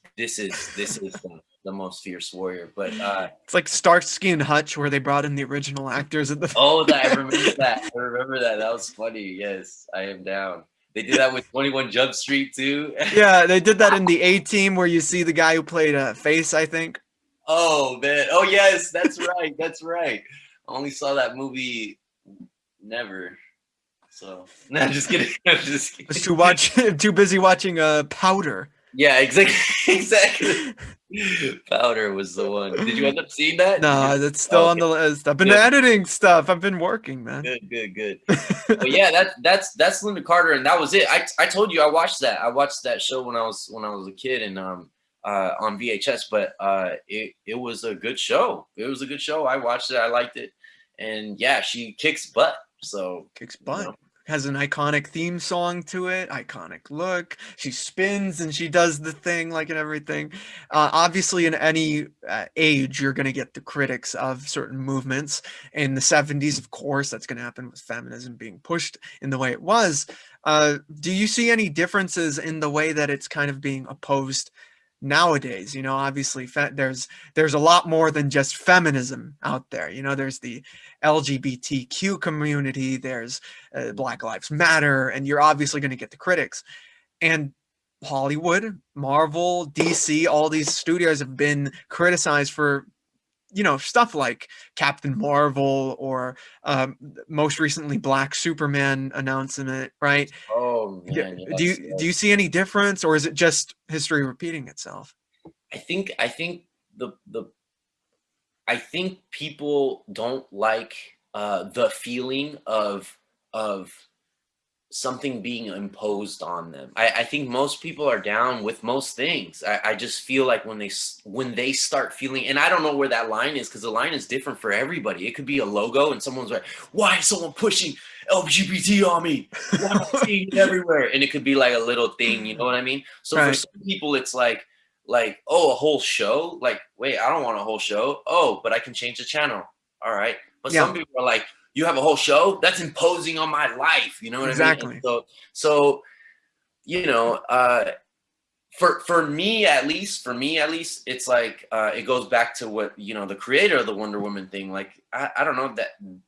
the most fierce warrior. But it's like Starsky and Hutch, where they brought in the original actors at the. I remember that. I remember that. That was funny. Yes, I am down. They did that with 21 Jump Street too. Yeah, they did that in the A-Team, where you see the guy who played Face, I think. Oh man! Oh yes, that's right. That's right. I only saw that movie never. So no, I'm just kidding. I'm just kidding. Too busy watching Powder. Yeah, exactly. Powder was the one. Did you end up seeing that? No, that's still on the list. I've been editing stuff. I've been working, man. Good. But yeah, that's Linda Carter, and that was it. I told you I watched that. I watched that show when I was a kid, and on VHS. But it was a good show. It was a good show. I watched it. I liked it, and yeah, she kicks butt. So Kicks you butt. know. Has an iconic theme song to it, iconic look. She spins and she does the thing like and everything. Obviously, in any age, you're going to get the critics of certain movements. In the 70s, of course, that's going to happen with feminism being pushed in the way it was. Do you see any differences in the way that it's kind of being opposed nowadays? You know, obviously, there's a lot more than just feminism out there. You know, there's the LGBTQ community, there's Black Lives Matter, and you're obviously going to get the critics. And Hollywood, Marvel, DC, all these studios have been criticized for, you know, stuff like Captain Marvel or most recently Black Superman announcement, right? Oh man, Do yes, you see any difference, or is it just history repeating itself? I think I think people don't like the feeling of something being imposed on them. I think most people are down with most things. I just feel like when they start feeling, and I don't know where that line is because the line is different for everybody. It could be a logo and someone's like, "Why is someone pushing LGBT on me? Why am I seeing it everywhere?" And it could be like a little thing, you know what I mean? So for Right. some people, it's like oh, a whole show. Like, wait, I don't want a whole show. Oh, but I can change the channel. All right. But Yeah, some people are like, you have a whole show that's imposing on my life, you know what I mean? And exactly. so you know, for me at least, it's like it goes back to what, you know, the creator of the Wonder Woman thing. Like I don't know,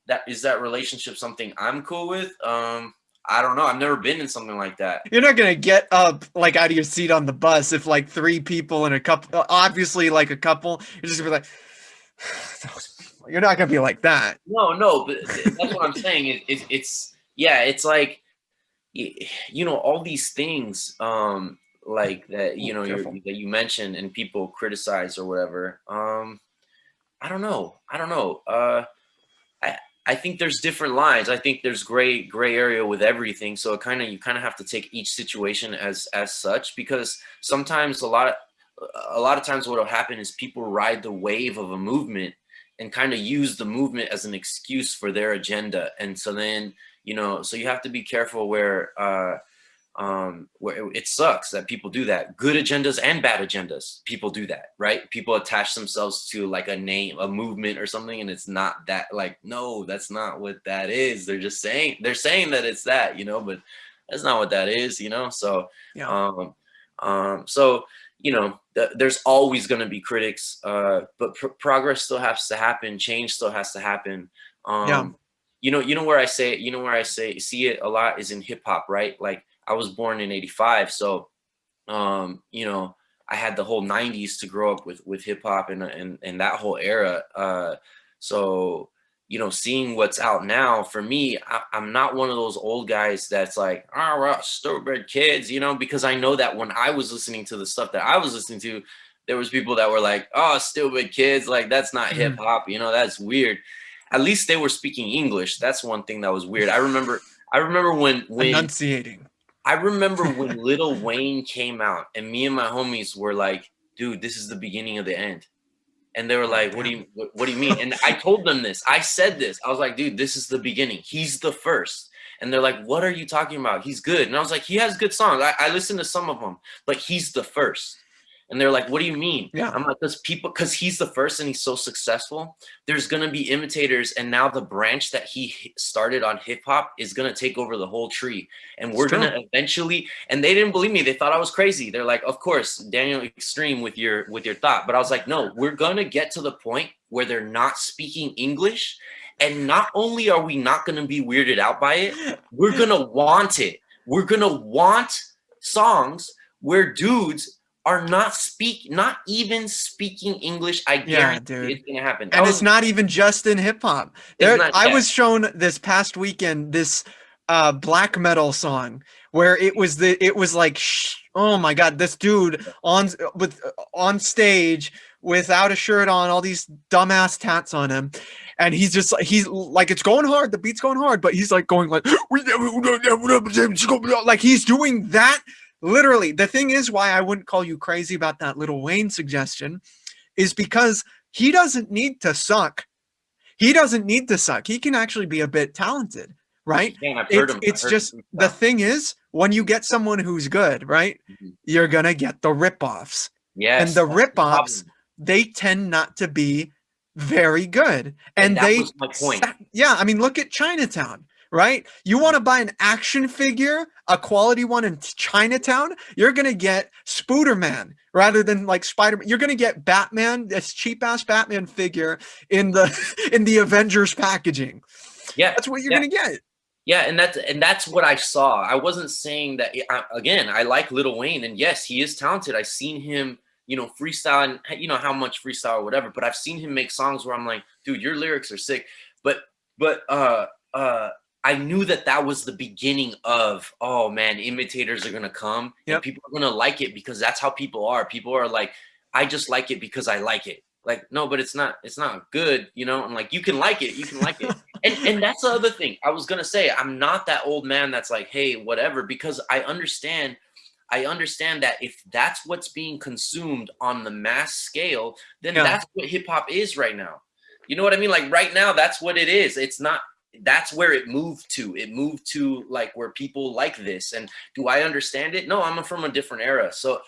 that relationship something I'm cool with. I don't know, I've never been in something like that. You're not gonna get up like out of your seat on the bus if like three people and a couple, obviously like a couple, you're just gonna be like, you're not gonna be like that. No, but that's what I'm saying. It's yeah, it's like you know, all these things like that, you Ooh, know, careful. that you mentioned and people criticize or whatever. I don't know. I I think there's different lines. I think there's gray area with everything. So you kind of have to take each situation as such, because sometimes a lot of times what will happen is people ride the wave of a movement and kind of use the movement as an excuse for their agenda. And so then, you know, so you have to be careful where it sucks that people do that. Good agendas and bad agendas, people do that, right? People attach themselves to like a name, a movement or something, and it's not that. Like, no, that's not what that is. They're saying that it's that, you know, but that's not what that is, you know. So Yeah. um so you know, there's always going to be critics, but progress still has to happen, change still has to happen. Yeah. um you know where I say see it a lot is in hip hop, right? Like, I was born in 85, so you know, I had the whole 90s to grow up with hip hop and that whole era. So you know, seeing what's out now, for me, I'm not one of those old guys that's like, oh, well, stupid kids, you know, because I know that when I was listening to the stuff that I was listening to, there was people that were like, oh, stupid kids, like that's not hip Mhm. hop, you know, that's weird. At least they were speaking English. That's one thing that was weird. I remember Enunciating. I remember when Lil Wayne came out and me and my homies were like, dude, this is the beginning of the end. And they were Oh, like, damn. what do you mean? And I told them this. I said this. I was like, dude, this is the beginning. He's the first. And they're like, what are you talking about? He's good. And I was like, he has good songs. I listened to some of them, but he's the first. And they're like, what do you mean? Yeah. I'm like, because he's the first and he's so successful, there's going to be imitators. And now the branch that he started on hip hop is going to take over the whole tree. And It's we're going true. to eventually, and they didn't believe me. They thought I was crazy. They're like, of course, Daniel, extreme with your thought. But I was like, no, we're going to get to the point where they're not speaking English. And not only are we not going to be weirded out by it, we're going to want it. We're going to want songs where dudes are not even speaking English. I Yeah, guarantee dude. it's gonna happen. That And it's was not even just in hip hop. it's There, not I yet. was shown this past weekend this black metal song where it was like, oh my god, this dude on stage without a shirt on, all these dumbass tats on him, and he's like it's going hard, the beat's going hard, but he's like going like like he's doing that literally. The thing is, why I wouldn't call you crazy about that Little Wayne suggestion is because he doesn't need to suck. He doesn't need to suck. He can actually be a bit talented, right? Again, I've heard him. It's just the thing is when you get someone who's good, right? You're gonna get the ripoffs, and Yes, the that's the ripoffs problem. they tend not to be very good, And and that was my point. yeah. I mean, look at Chinatown. Right? You want to buy an action figure, a quality one in Chinatown, you're going to get Spooderman rather than like Spider-Man. You're going to get Batman, this cheap ass Batman figure in the in the Avengers packaging. Yeah, That's what you're yeah. going to get. Yeah, and that's what I saw. I wasn't saying that. Again, I like Lil Wayne, and yes, he is talented. I've seen him, freestyle, and how much freestyle or whatever. But I've seen him make songs where I'm like, dude, your lyrics are sick. But I knew that was the beginning of, oh man, imitators are gonna come, and people are gonna like it because that's how people are. People are like, I just like it because I like it. Like, no, but it's not good, and like, you can like it. And that's the other thing I was gonna say. I'm not that old man that's like, hey, whatever, because I understand that if that's what's being consumed on the mass scale, then that's what hip hop is right now. You know what I mean? Like right now, that's what it is. It's not. That's where it moved to. It moved to like where people like this. And do I understand it? No, I'm from a different era. So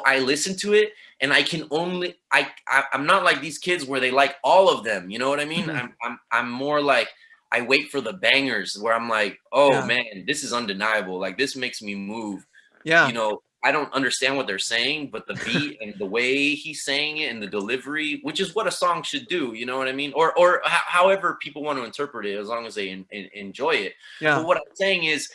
I listen to it, and I can only I'm not like these kids where they like all of them. You know what I mean? I'm more like, I wait for the bangers where I'm like, oh man, this is undeniable. Like this makes me move. Yeah. I don't understand what they're saying, but the beat and the way he's saying it and the delivery, which is what a song should do, you know what I mean? Or however people want to interpret it, as long as they enjoy it. Yeah. But what I'm saying is,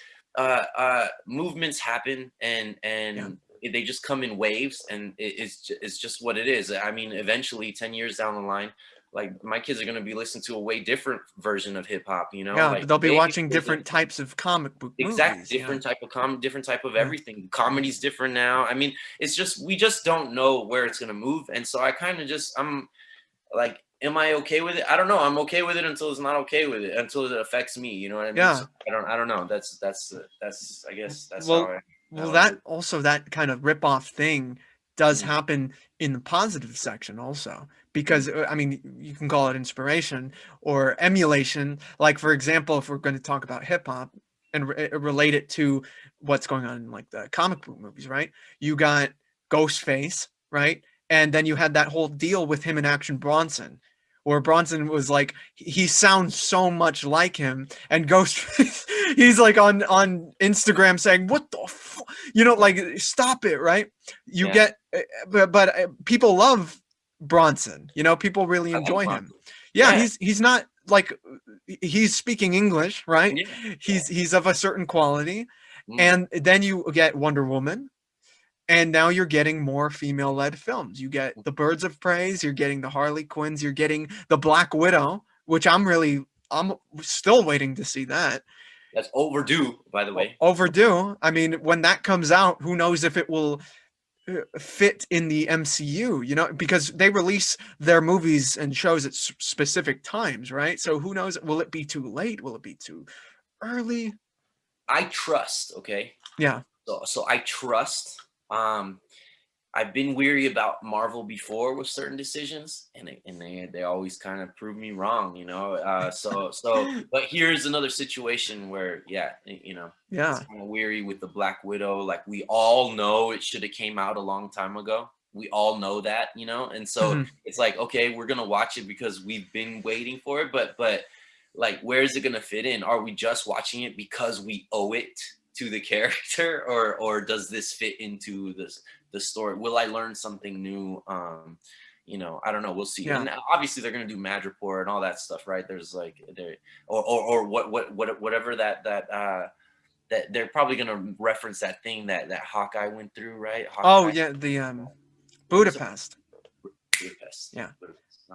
movements happen, and they just come in waves, and it's just what it is. I mean, eventually, 10 years down the line, like my kids are going to be listening to a way different version of hip hop, Yeah, like they'll be watching different types of comic book movies. Exactly, different type of everything. Comedy's different now. I mean, it's just, we just don't know where it's gonna move, and so I kind of I'm like, am I okay with it? I don't know. I'm okay with it until it's not okay with it, until it affects me. You know what I mean? Yeah. So I don't know. That's I guess that's well, that also, that kind of rip-off thing does happen in the positive section also, because I mean, you can call it inspiration or emulation. Like, for example, if we're going to talk about hip-hop and relate it to what's going on in like the comic book movies, right? You got Ghostface, right? And then you had that whole deal with him and Action Bronson, where Bronson was like, he sounds so much like him, and Ghostface, he's like on Instagram saying, what the like, stop it, right? You get, but people love Bronson, people really enjoy him. Yeah, he's not like, he's speaking English, right? He's of a certain quality. And then you get Wonder Woman, and now you're getting more female-led films. You get the Birds of Prey, you're getting the Harley Quinns, you're getting the Black Widow, which I'm still waiting to see that. That's overdue, by the way. Overdue. I mean, when that comes out, who knows if it will fit in the MCU, because they release their movies and shows at specific times, right? So who knows? Will it be too late? Will it be too early? I trust, okay? Yeah. So I trust. I've been weary about Marvel before with certain decisions, and they always kind of prove me wrong, but here's another situation where, it's kind of weary with the Black Widow. Like, we all know it should have came out a long time ago. We all know that, and so it's like, okay, we're gonna watch it because we've been waiting for it, but like, where is it gonna fit in? Are we just watching it because we owe it to the character, or does this fit into the story? Will I learn something new? I don't know. We'll see. And obviously they're gonna do Madripoor and all that stuff, right? There's like or whatever that they're probably gonna reference that thing that Hawkeye went through, right? Hawkeye. The Budapest. Yeah.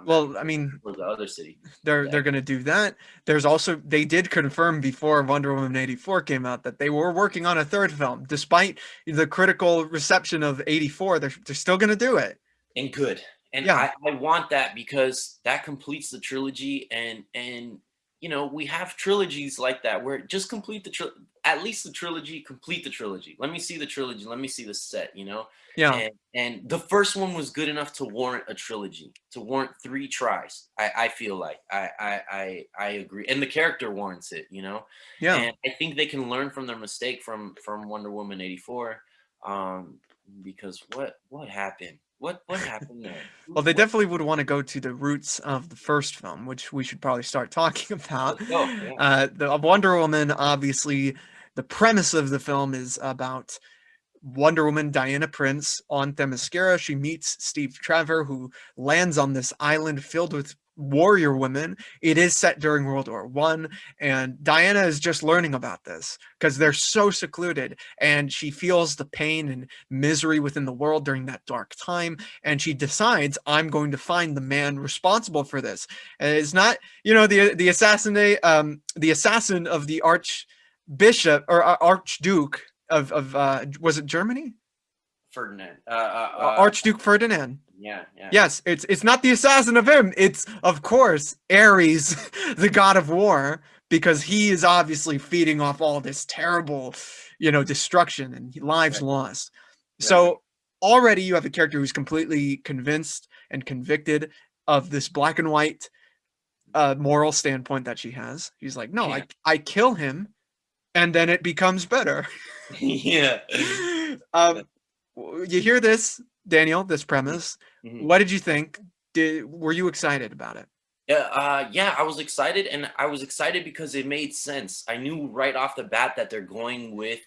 Well, I mean, or the other city. They're going to do that. There's also, they did confirm before Wonder Woman 84 came out that they were working on a third film, despite the critical reception of 84. They're still going to do it. And good. And I want that, because that completes the trilogy, and you know, we have trilogies like that where just complete the at least the trilogy, complete the trilogy. Let me see the trilogy. Let me see the set, you know? Yeah. And the first one was good enough to warrant a trilogy, to warrant 3 tries. I feel like I agree. And the character warrants it, you know? Yeah. And I think they can learn from their mistake from Wonder Woman 84. Because what happened? What happened there? Well, they What definitely would want to go to the roots of the first film, which we should probably start talking about. let's go. Yeah. The Wonder Woman, obviously, the premise of the film is about Wonder Woman Diana Prince on Themyscira. She meets Steve Trevor, who lands on this island filled with warrior women. It is set during World War One, and Diana is just learning about this because they're so secluded, and she feels the pain and misery within the world during that dark time, and she decides, I'm going to find the man responsible for this. And it's not, the assassin of the archbishop or archduke of was it Germany? Ferdinand. Archduke Ferdinand. Yeah, yeah. Yes, it's not the assassin of him. It's of course Ares, the god of war, because he is obviously feeding off all this terrible, destruction and lives Right, lost. right. So already you have a character who's completely convinced and convicted of this black and white moral standpoint that she has. He's like, no, Yeah. I kill him, and then it becomes better. Yeah. um, you hear this, Daniel, this premise. Mhm. What did you think? Were you excited about it? Yeah, yeah, I was excited, and I was excited because it made sense. I knew right off the bat that they're going with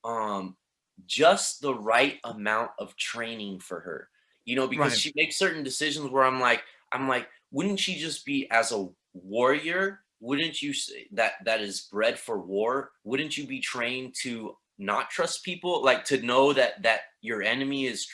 um just the right amount of training for her. You know, because Right. she makes certain decisions where I'm like, wouldn't she just be as a warrior? Wouldn't you say that is bred for war? Wouldn't you be trained to not trust people, like to know that your enemy is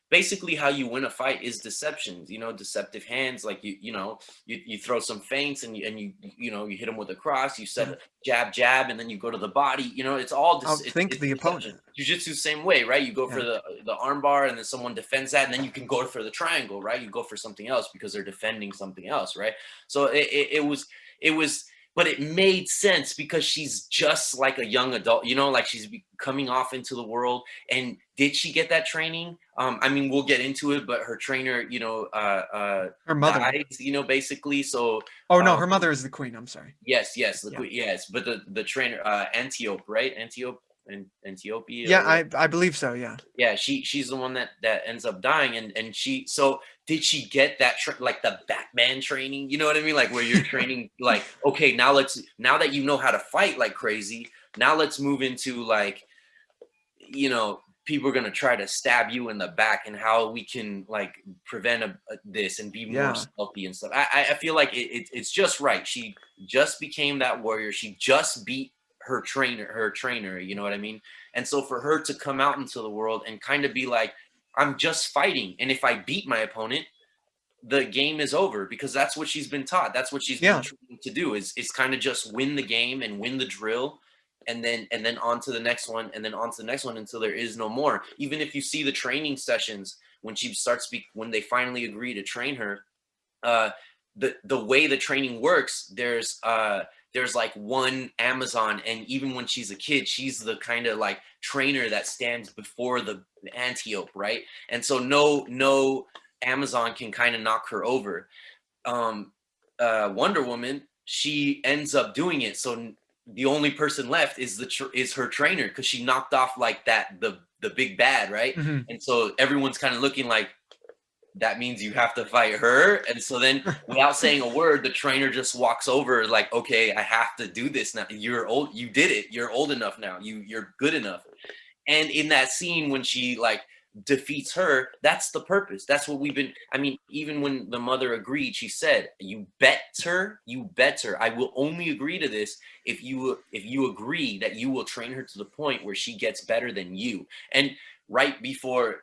basically how you win a fight is deceptions, you know, deceptive hands, like you throw some feints and you hit them with a cross, you set Yeah. a jab and then you go to the body, you know, it's all Outthink it's the deception. opponent. Jiu-jitsu same way, right? You go for Yeah. the arm bar and then someone defends that and then you can go for the triangle, right? You go for something else because they're defending something else, right? So it was but it made sense because she's just like a young adult, you know, like she's coming off into the world. And did she get that training? I mean, we'll get into it, but her trainer, Her mother. dies, basically. So, Oh no, um, her mother is the queen. I'm sorry. yes, the Yeah. queen, yes, but the trainer, Antiope, right? And Antiope Yeah, or I believe so. Yeah. yeah, she's the one that ends up dying, and she so did she get that like the Batman training? You know what I mean? Like where you're training, like okay, now that you know how to fight like crazy, now let's move into like people are gonna try to stab you in the back, and how we can like prevent this and be more Yeah. stealthy and stuff. I feel like it's just right. She just became that warrior. She just beat her trainer. You know what I mean? And so for her to come out into the world and kind of be like, I'm just fighting, and if I beat my opponent, the game is over, because that's what she's been taught. That's what she's been Yeah. trained to do is kind of just win the game and win the drill, and then on to the next one, and then on to the next one until there is no more. Even if you see the training sessions when she starts when they finally agree to train her, uh, the way the training works, there's like one Amazon, and even when she's a kid, she's the kind of like trainer that stands before the Antiope, right? And so no Amazon can kind of knock her over. um Wonder Woman, she ends up doing it, so the only person left is is her trainer, because she knocked off like the big bad, right? Hmm. And so everyone's kind of looking like, that means you have to fight her. And so then, without saying a word, the trainer just walks over like, okay, I have to do this now. You're old, you did it, you're old enough now, you're good enough. And in that scene when she like defeats her, that's the purpose. That's what we've been, I mean, even when the mother agreed, she said, you bet her, I will only agree to this if you agree that you will train her to the point where she gets better than you. And right before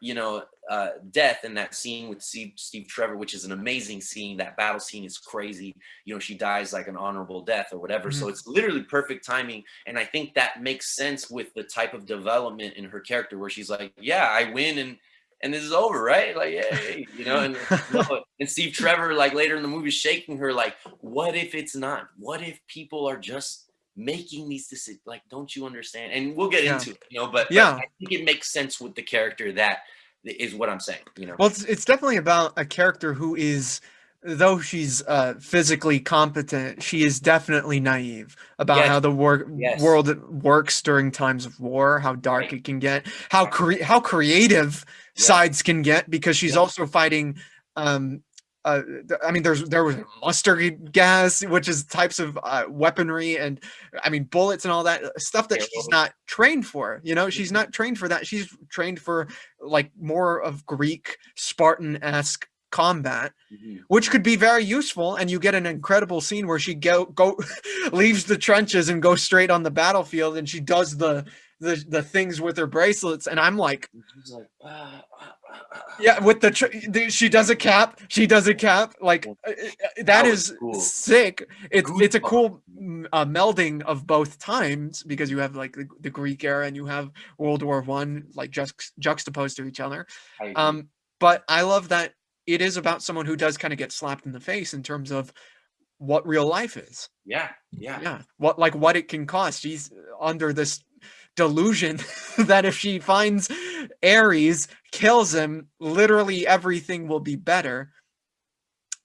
death, in that scene with Steve Trevor, which is an amazing scene, that battle scene is crazy. She dies like an honorable death or whatever. Hmm. So it's literally perfect timing. And I think that makes sense with the type of development in her character, where she's like, yeah, I win, and this is over, right? Like, yay, you know, and and Steve Trevor, like later in the movie, shaking her, like, what if it's not? What if people are just making these decisions? Like, don't you understand? And we'll get Yeah. into it, but Yeah. I think it makes sense with the character. That is what I'm saying, Well, it's definitely about a character who is, though she's physically competent, she is definitely naive about Yes, how the yes, world works during times of war, how dark right, it can get, how creative yeah, sides can get, because she's yeah, also fighting. Um, I mean, there was mustard gas, which is types of weaponry, and I mean bullets and all that stuff that she's arrows. not trained for. You know, she's not trained for that. She's trained for like more of Greek Spartan-esque combat, Mhm, which mhm. could be very useful. And you get an incredible scene where she go leaves the trenches and goes straight on the battlefield, and she does the things with her bracelets, and I'm like, And she's like, yeah, with she does a cap, like Yeah, that that was is cool. sick. It's a Goosebumps. cool melding of both times, because you have like the Greek era and you have World War I, like just juxtaposed to each other. I agree. um but I love that it is about someone who does kind of get slapped in the face in terms of what real life is. Yeah, yeah. Yeah, what it can cost. She's under this delusion that if she finds Ares, kills him, literally everything will be better,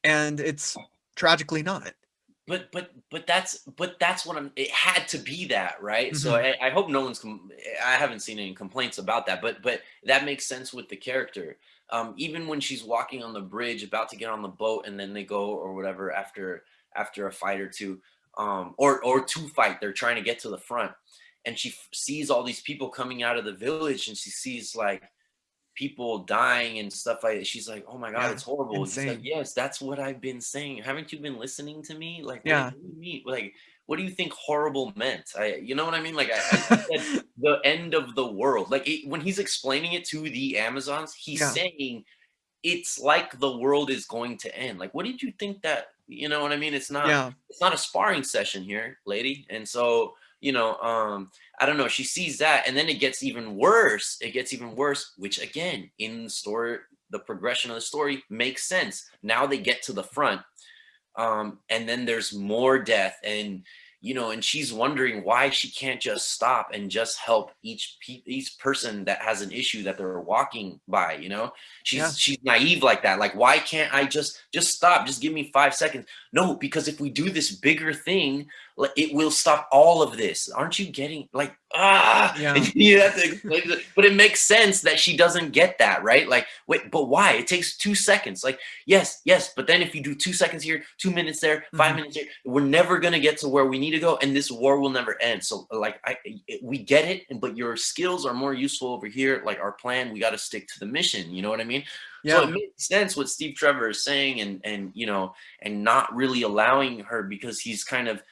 and it's tragically not. But that's what I'm. It had to be that, right? So Hmm. I hope no one's. I haven't seen any complaints about that, but that makes sense with the character. Even when she's walking on the bridge, about to get on the boat, and then they go or whatever after a fight or two, or to fight, they're trying to get to the front, and she sees all these people coming out of the village, and she sees like people dying and stuff like that. She's like, "Oh my God, Yeah, it's horrible." He's like, insane. "Yes, that's what I've been saying. Haven't you been listening to me? Like, Yeah. what do you mean? Like, what do you think horrible meant? You know what I mean? Like, I said the end of the world. Like, when he's explaining it to the Amazons, he's Yeah. saying it's like the world is going to end. Like, what did you think that? You know what I mean? Yeah. It's not a sparring session here, lady. And so, I don't know. She sees that, and then it gets even worse. It gets even worse, which again, in the story, the progression of the story makes sense. Now they get to the front, and then there's more death, and and she's wondering why she can't just stop and just help each person that has an issue that they're walking by. Yeah. She's naive like that. Like, why can't I just stop? Just give me 5 seconds. No, because if we do this bigger thing, like, it will stop all of this. Aren't you getting, like, Yeah. and you have to explain it. But it makes sense that she doesn't get that, right? Like, wait, but why? It takes 2 seconds. Like, yes, yes, but then if you do 2 seconds here, 2 minutes there, Hmm. 5 minutes here, we're never gonna get to where we need to go, and this war will never end. So, like, we get it, but your skills are more useful over here. Like, our plan, we got to stick to the mission. You know what I mean? So it Yeah. makes sense what Steve Trevor is saying, and not really allowing her, because he's kind of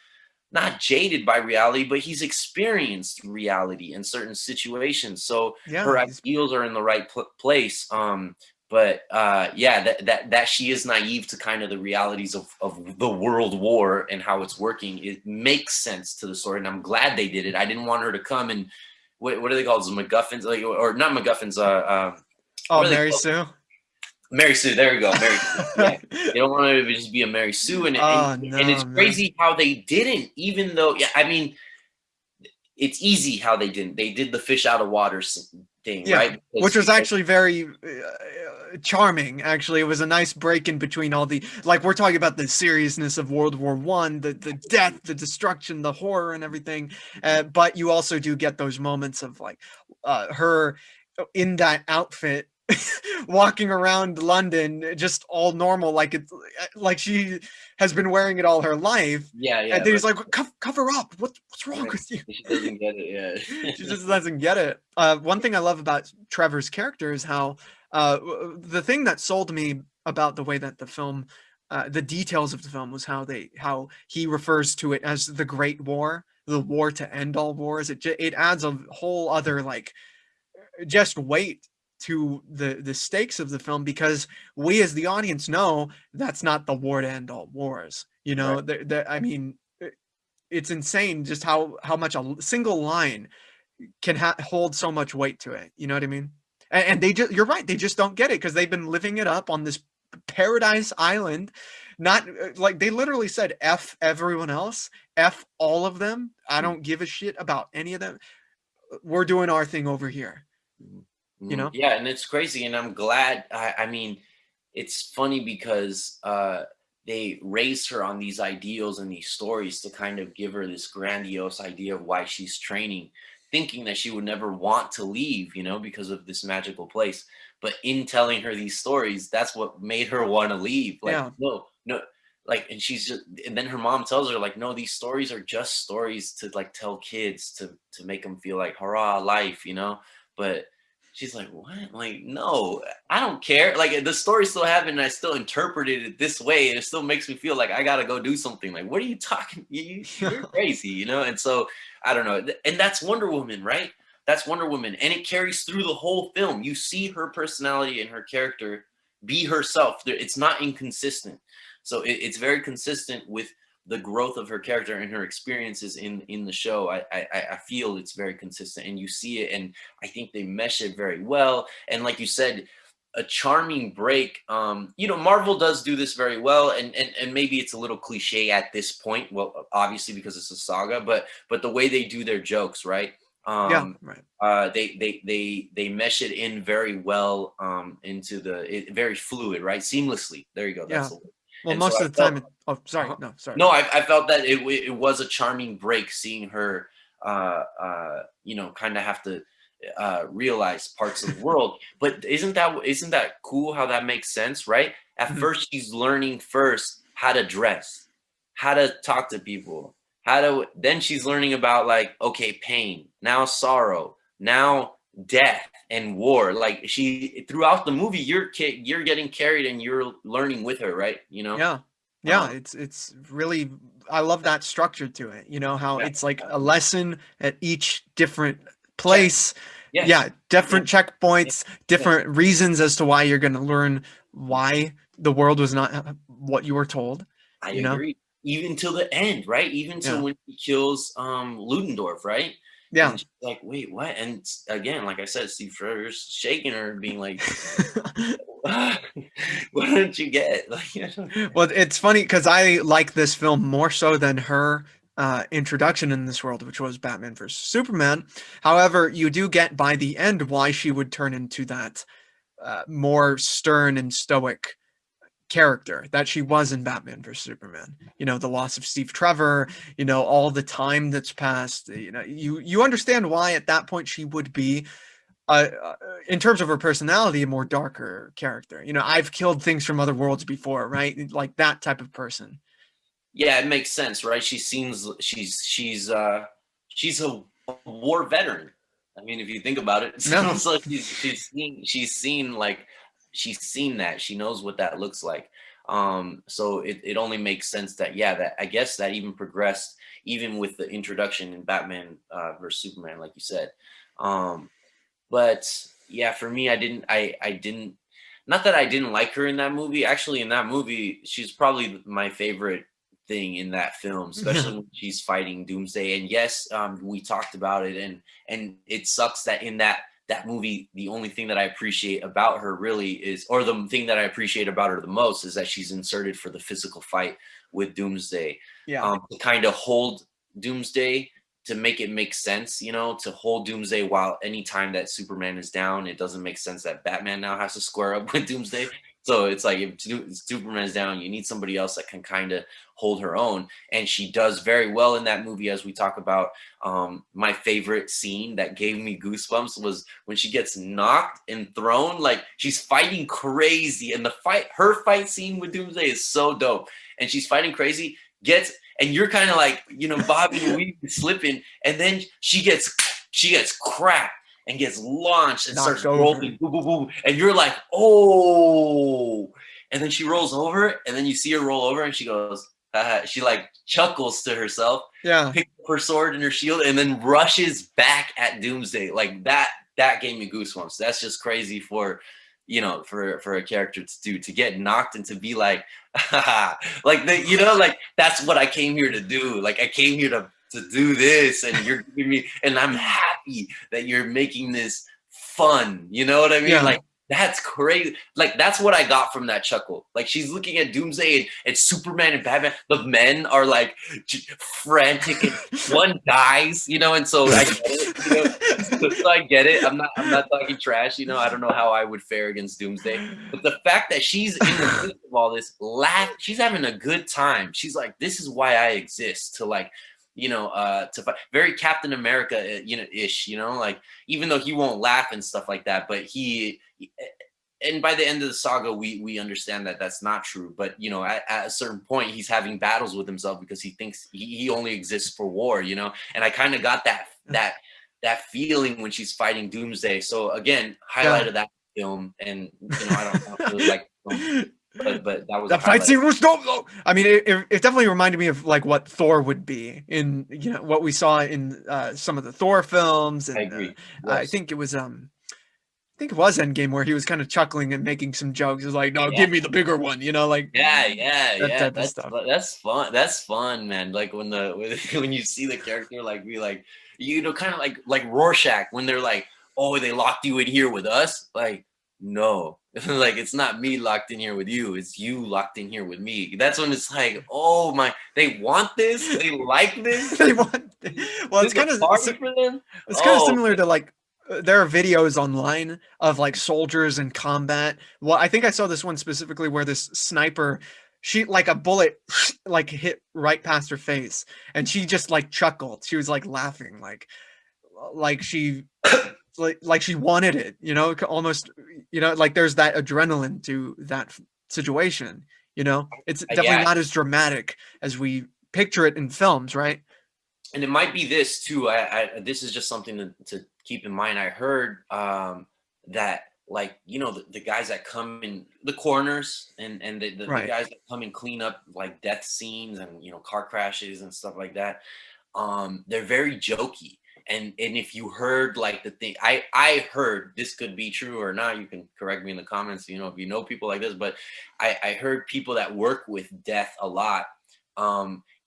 not jaded by reality, but he's experienced reality in certain situations. So Yeah. her He's ideals are in the right place. But yeah, that she is naive to kind of the realities of the world war and how it's working. It makes sense to the story, and I'm glad they did it. I didn't want her to come and what are they called? MacGuffins, like, or not MacGuffins? Oh, What are they Mary called? Sue. Mary Sue. There we go, Mary Sue. Yeah, you don't want her to just be a Mary Sue, Oh and it's no, man. crazy how they didn't, even though, yeah, I mean, it's easy how they didn't. They did the fish out of water thing, Yeah, right? which was actually very charming. Actually, it was a nice break in between all the, like, we're talking about the seriousness of World War I, the death, the destruction, the horror, and everything. But you also do get those moments of like her in that outfit. Walking around London just all normal, like it's like she has been wearing it all her life, Yeah, and yeah, then but he's like, Cover up, what's wrong right, with you?" she doesn't get it. She Yeah. just doesn't get it. One thing I love about Trevor's character is how the thing that sold me about the way that the film, the details of the film, was how he refers to it as the Great War, the war to end all wars. It adds a whole other like just weight to the stakes of the film, because we as the audience know that's not the war to end all wars. You Right. know, I mean, it's insane just how much a single line can hold so much weight to it. You know what I mean? And they just, you're right, they just don't get it because they've been living it up on this paradise island. Not like they literally said, F everyone else, F all of them. I don't give a shit about any of them. We're doing our thing over here, you know? Yeah, and it's crazy, and I'm glad. I mean, it's funny because they raised her on these ideals and these stories to kind of give her this grandiose idea of why she's training, thinking that she would never want to leave, you know, because of this magical place. But in telling her these stories, that's what made her want to leave. Like, Yeah. no, no, like, and she's just, and then her mom tells her, like, no, these stories are just stories to like tell kids to make them feel like hurrah, life, you know. But she's like, what? Like, no, I don't care. Like, the story still happened, and I still interpreted it this way, and it still makes me feel like I gotta go do something. Like, what are you talking? You're crazy, you know? And so I don't know. And that's Wonder Woman, right? That's Wonder Woman, and it carries through the whole film. You see her personality and her character be herself. It's not inconsistent. So it's very consistent with the growth of her character and her experiences in the show. I feel it's very consistent, and you see it, and I think they mesh it very well. And like you said, a charming break. You know, Marvel does do this very well, and maybe it's a little cliche at this point. Well, obviously because it's a saga, but the way they do their jokes, right? Yeah, right. They mesh it in very well into very fluid, right? Seamlessly. There you go. That's Yeah. the word. Well, And so most I of the felt, time, oh, sorry. uh-huh. No, sorry. No, I felt that it was a charming break seeing her, you know, kind of have to realize parts of the world. But isn't that cool how that makes sense, right? At Mhm. first, she's learning first how to dress, how to talk to people, how to. Then she's learning about like, okay, pain, now sorrow, now death and war. Like she throughout the movie, you're getting carried and you're learning with her, right? You know. Yeah. Yeah, Um, it's really, I love that structure to it. You know, how yeah, it's like a absolutely. lesson at each different Check. place. Yes. Yeah, Yeah. different Yeah. checkpoints, Yes. different reasons as to why you're going to learn why the world was not what you were told, I you know? agree. Even till the end, right? Even till Yeah. when he kills Ludendorf, right? Yeah. And she's like, wait, what? And again, like I said, Steve Trevor's shaking her, being like, what didn't you get? Like, Well, it's funny because I like this film more so than her introduction in this world, which was Batman versus Superman. However, you do get by the end why she would turn into that more stern and stoic character that she was in Batman versus Superman. You know, the loss of Steve Trevor, you know, all the time that's passed, you know, you understand why at that point she would be in terms of her personality, a more darker character. You know, I've killed things from other worlds before, right? Like that type of person. yeah, it makes sense, right? She's a war veteran. I mean, if you think about it, so, No, so she's seen like she's seen that. She knows what that looks like. So it only makes sense that, yeah, that I guess that even progressed even with the introduction in Batman versus Superman, like you said. Um, but yeah, for me, I didn't, not that I didn't like her in that movie. Actually, in that movie, she's probably my favorite thing in that film, yeah, especially when she's fighting Doomsday. And yes, we talked about it, and it sucks that in that movie, the only thing that I appreciate about her really is, or the thing that I appreciate about her the most, is that she's inserted for the physical fight with Doomsday, yeah, to kind of hold Doomsday, to make it make sense, you know, to hold Doomsday while anytime that Superman is down, it doesn't make sense that Batman now has to square up with Doomsday. So it's like if Superman is down, you need somebody else that can kind of hold her own. And she does very well in that movie, as we talk about. My favorite scene that gave me goosebumps was when she gets knocked and thrown, like she's fighting crazy. And her fight scene with Doomsday is so dope. And she's fighting crazy, and you're kind of like, you know, bobbing and weaving, slipping, and then she gets cracked and gets launched and knocked starts over. rolling, boom, boom, boom, and you're like, oh, and then she rolls over, and then you see her roll over, and she goes, she like chuckles to herself, Yeah, picks up her sword and her shield, and then rushes back at Doomsday. Like that, that gave me goosebumps. That's just crazy for, you know, for a character to do, to get knocked and to be like, like you know, like that's what I came here to do. Like I came here to do this, and you're giving me, and I'm happy that you're making this fun. You know what I mean? Yeah. Like, that's crazy. Like, that's what I got from that chuckle. Like, she's looking at Doomsday and Superman and Batman. The men are like frantic and one dies, you know, and so I get it, you know. So I get it. I'm not talking trash, you know. I don't know how I would fare against Doomsday. But the fact that she's in the midst of all this, she's having a good time. She's like, this is why I exist, to like, you know, to fight. Very Captain America, you know, ish, you know, like, even though he won't laugh and stuff like that, but and by the end of the saga, we understand that that's not true. But, you know, at a certain point, he's having battles with himself because he thinks he only exists for war, you know. And I kind of got that feeling when she's fighting Doomsday. So again, highlight of that film. And, you know, I don't really like the film, but that was that fight scene was dope. I mean, it definitely reminded me of like what Thor would be in, you know, what we saw in some of the Thor films. And I agree. Yes. I think it was Endgame, where he was kind of chuckling and making some jokes. It's like, no, give me the bigger one, you know, like that type of stuff. That's fun. That's fun, man. Like when you see the character like be like, you know, kind of like Rorschach when they're like, oh, they locked you in here with us. Like, no, like, it's not me locked in here with you. It's you locked in here with me. That's when it's like, oh my, they want this. They like this. They want. Well, it's kind of for them. It's kind of similar to like. There are videos online of like soldiers in combat. Well, I think I saw this one specifically where this sniper, she like a bullet like hit right past her face, and she just like chuckled. She was like laughing, like she like she wanted it, you know, almost, you know, like there's that adrenaline to that situation, you know. It's definitely not as dramatic as we picture it in films, right? And it might be this too. This is just something to keep in mind. I heard that, like, you know, the guys that come in, the coroners and the guys that come and clean up like death scenes and, you know, car crashes and stuff like that, they're very jokey. And if you heard like the thing, I heard, this could be true or not, you can correct me in the comments, you know, if you know people like this, but I heard people that work with death a lot,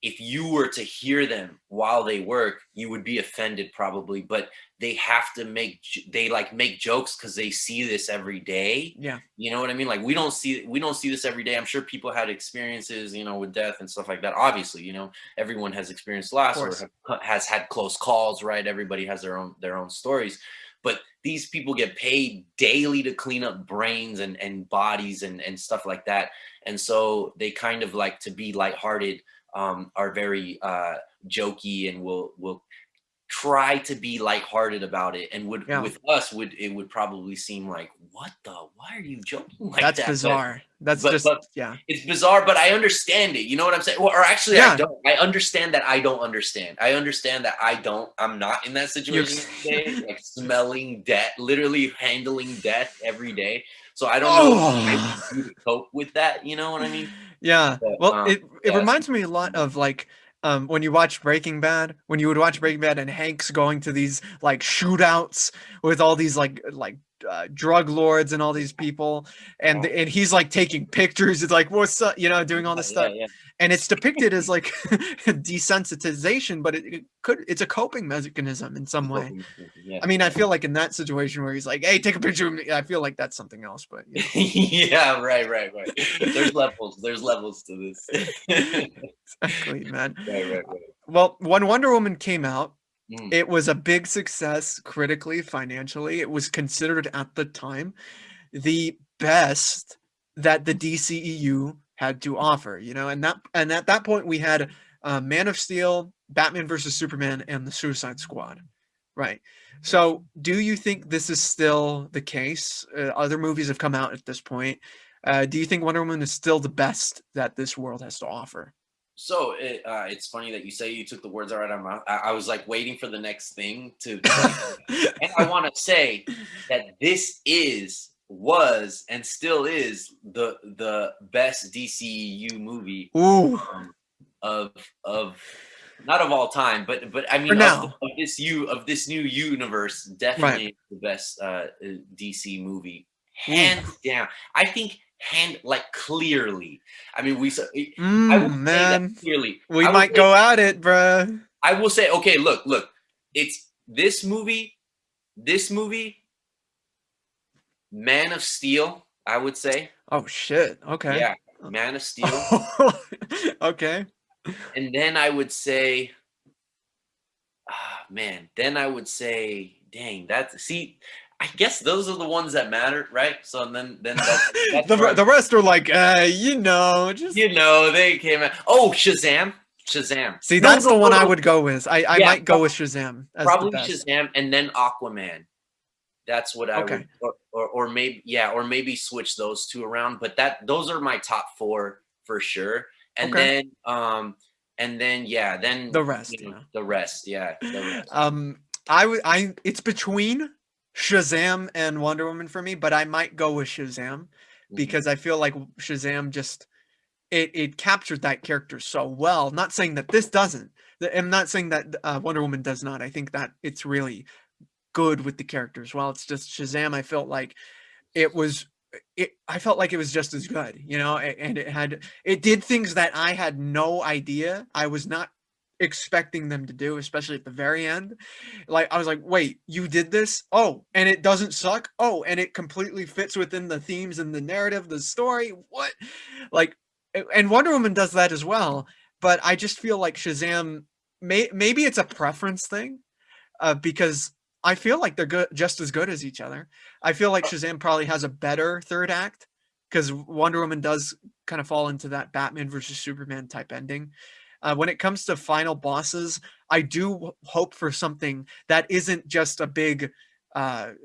if you were to hear them while they work, you would be offended probably, but they have to make jokes because they see this every day. Yeah. You know what I mean? Like, we don't see this every day. I'm sure people had experiences, you know, with death and stuff like that. Obviously, you know, everyone has experienced loss or has had close calls, right? Everybody has their own stories. But these people get paid daily to clean up brains and bodies and stuff like that. And so they kind of like to be lighthearted, are very jokey, and will try to be lighthearted about it. And with us, it would probably seem like, why are you joking like that? That's bizarre. But it's bizarre, but I understand it. You know what I'm saying? Well, or actually, I don't. I understand that I don't understand. I understand that I'm not in that situation today, like smelling death, literally handling death every day. So I don't know how to cope with that. You know what I mean? Yeah. But, well, it reminds me a lot of like when you watch Breaking Bad, when you would watch Breaking Bad and Hank's going to these like shootouts with all these like drug lords and all these people, and he's like taking pictures. It's like, what's up, you know, doing all this stuff. Yeah. And it's depicted as like desensitization, but it's a coping mechanism in some way. Yeah. I mean, I feel like in that situation where he's like, hey, take a picture of me, I feel like that's something else, but you know. Yeah, right. There's levels to this. Exactly, man. Right. Well, when Wonder Woman came out, it was a big success critically, financially. It was considered at the time the best that the DCEU had to offer, you know, and at that point we had Man of Steel, Batman versus Superman, and the Suicide Squad, right? So do you think this is still the case? Other movies have come out at this point. Do you think Wonder Woman is still the best that this world has to offer? So it's funny that you say you took the words out of my mouth. I was like waiting for the next thing to, and I want to say that this was and still is the best DCU movie of not of all time, but I mean of this new universe, definitely the best DC movie, hands down. I think clearly. I mean, I would say that clearly. We might go at it, bruh. I will say, okay, look, it's this movie, Man of Steel, I would say. Oh shit. Okay. Yeah, Man of Steel. Okay. And then I would say, man, then I would say, dang, that's see, I guess those are the ones that matter, right? So then that's where The rest are like, just they came out. Oh, Shazam, Shazam. see. No, That's the no, one no, I no. would go with. I Yeah, might go with Shazam as the probably best. Shazam, and then Aquaman. That's what I would, Okay. or maybe, yeah, or maybe switch those two around. But those are my top four for sure. And Okay. then, yeah, then The rest, the rest, yeah, the rest. Um, it's between Shazam and Wonder Woman for me, but I might go with Shazam Mhm. because I feel like Shazam just it captured that character so well. Not saying that this doesn't. I'm not saying that Wonder Woman does not. I think that it's really good with the character as well. It's just Shazam. I felt like it was I felt like it was just as good, and it did things that I had no idea. I was not expecting them to do, especially at the very end. Like I was like, wait, you did this? Oh, and it doesn't suck? Oh, and it completely fits within the themes and the narrative, the story. What? Like and Wonder Woman does that as well, but I just feel like Shazam maybe it's a preference thing because I feel like they're good, just as good as each other. I feel like Shazam probably has a better third act because Wonder Woman does kind of fall into that Batman versus Superman type ending. When it comes to final bosses, I do hope for something that isn't just a big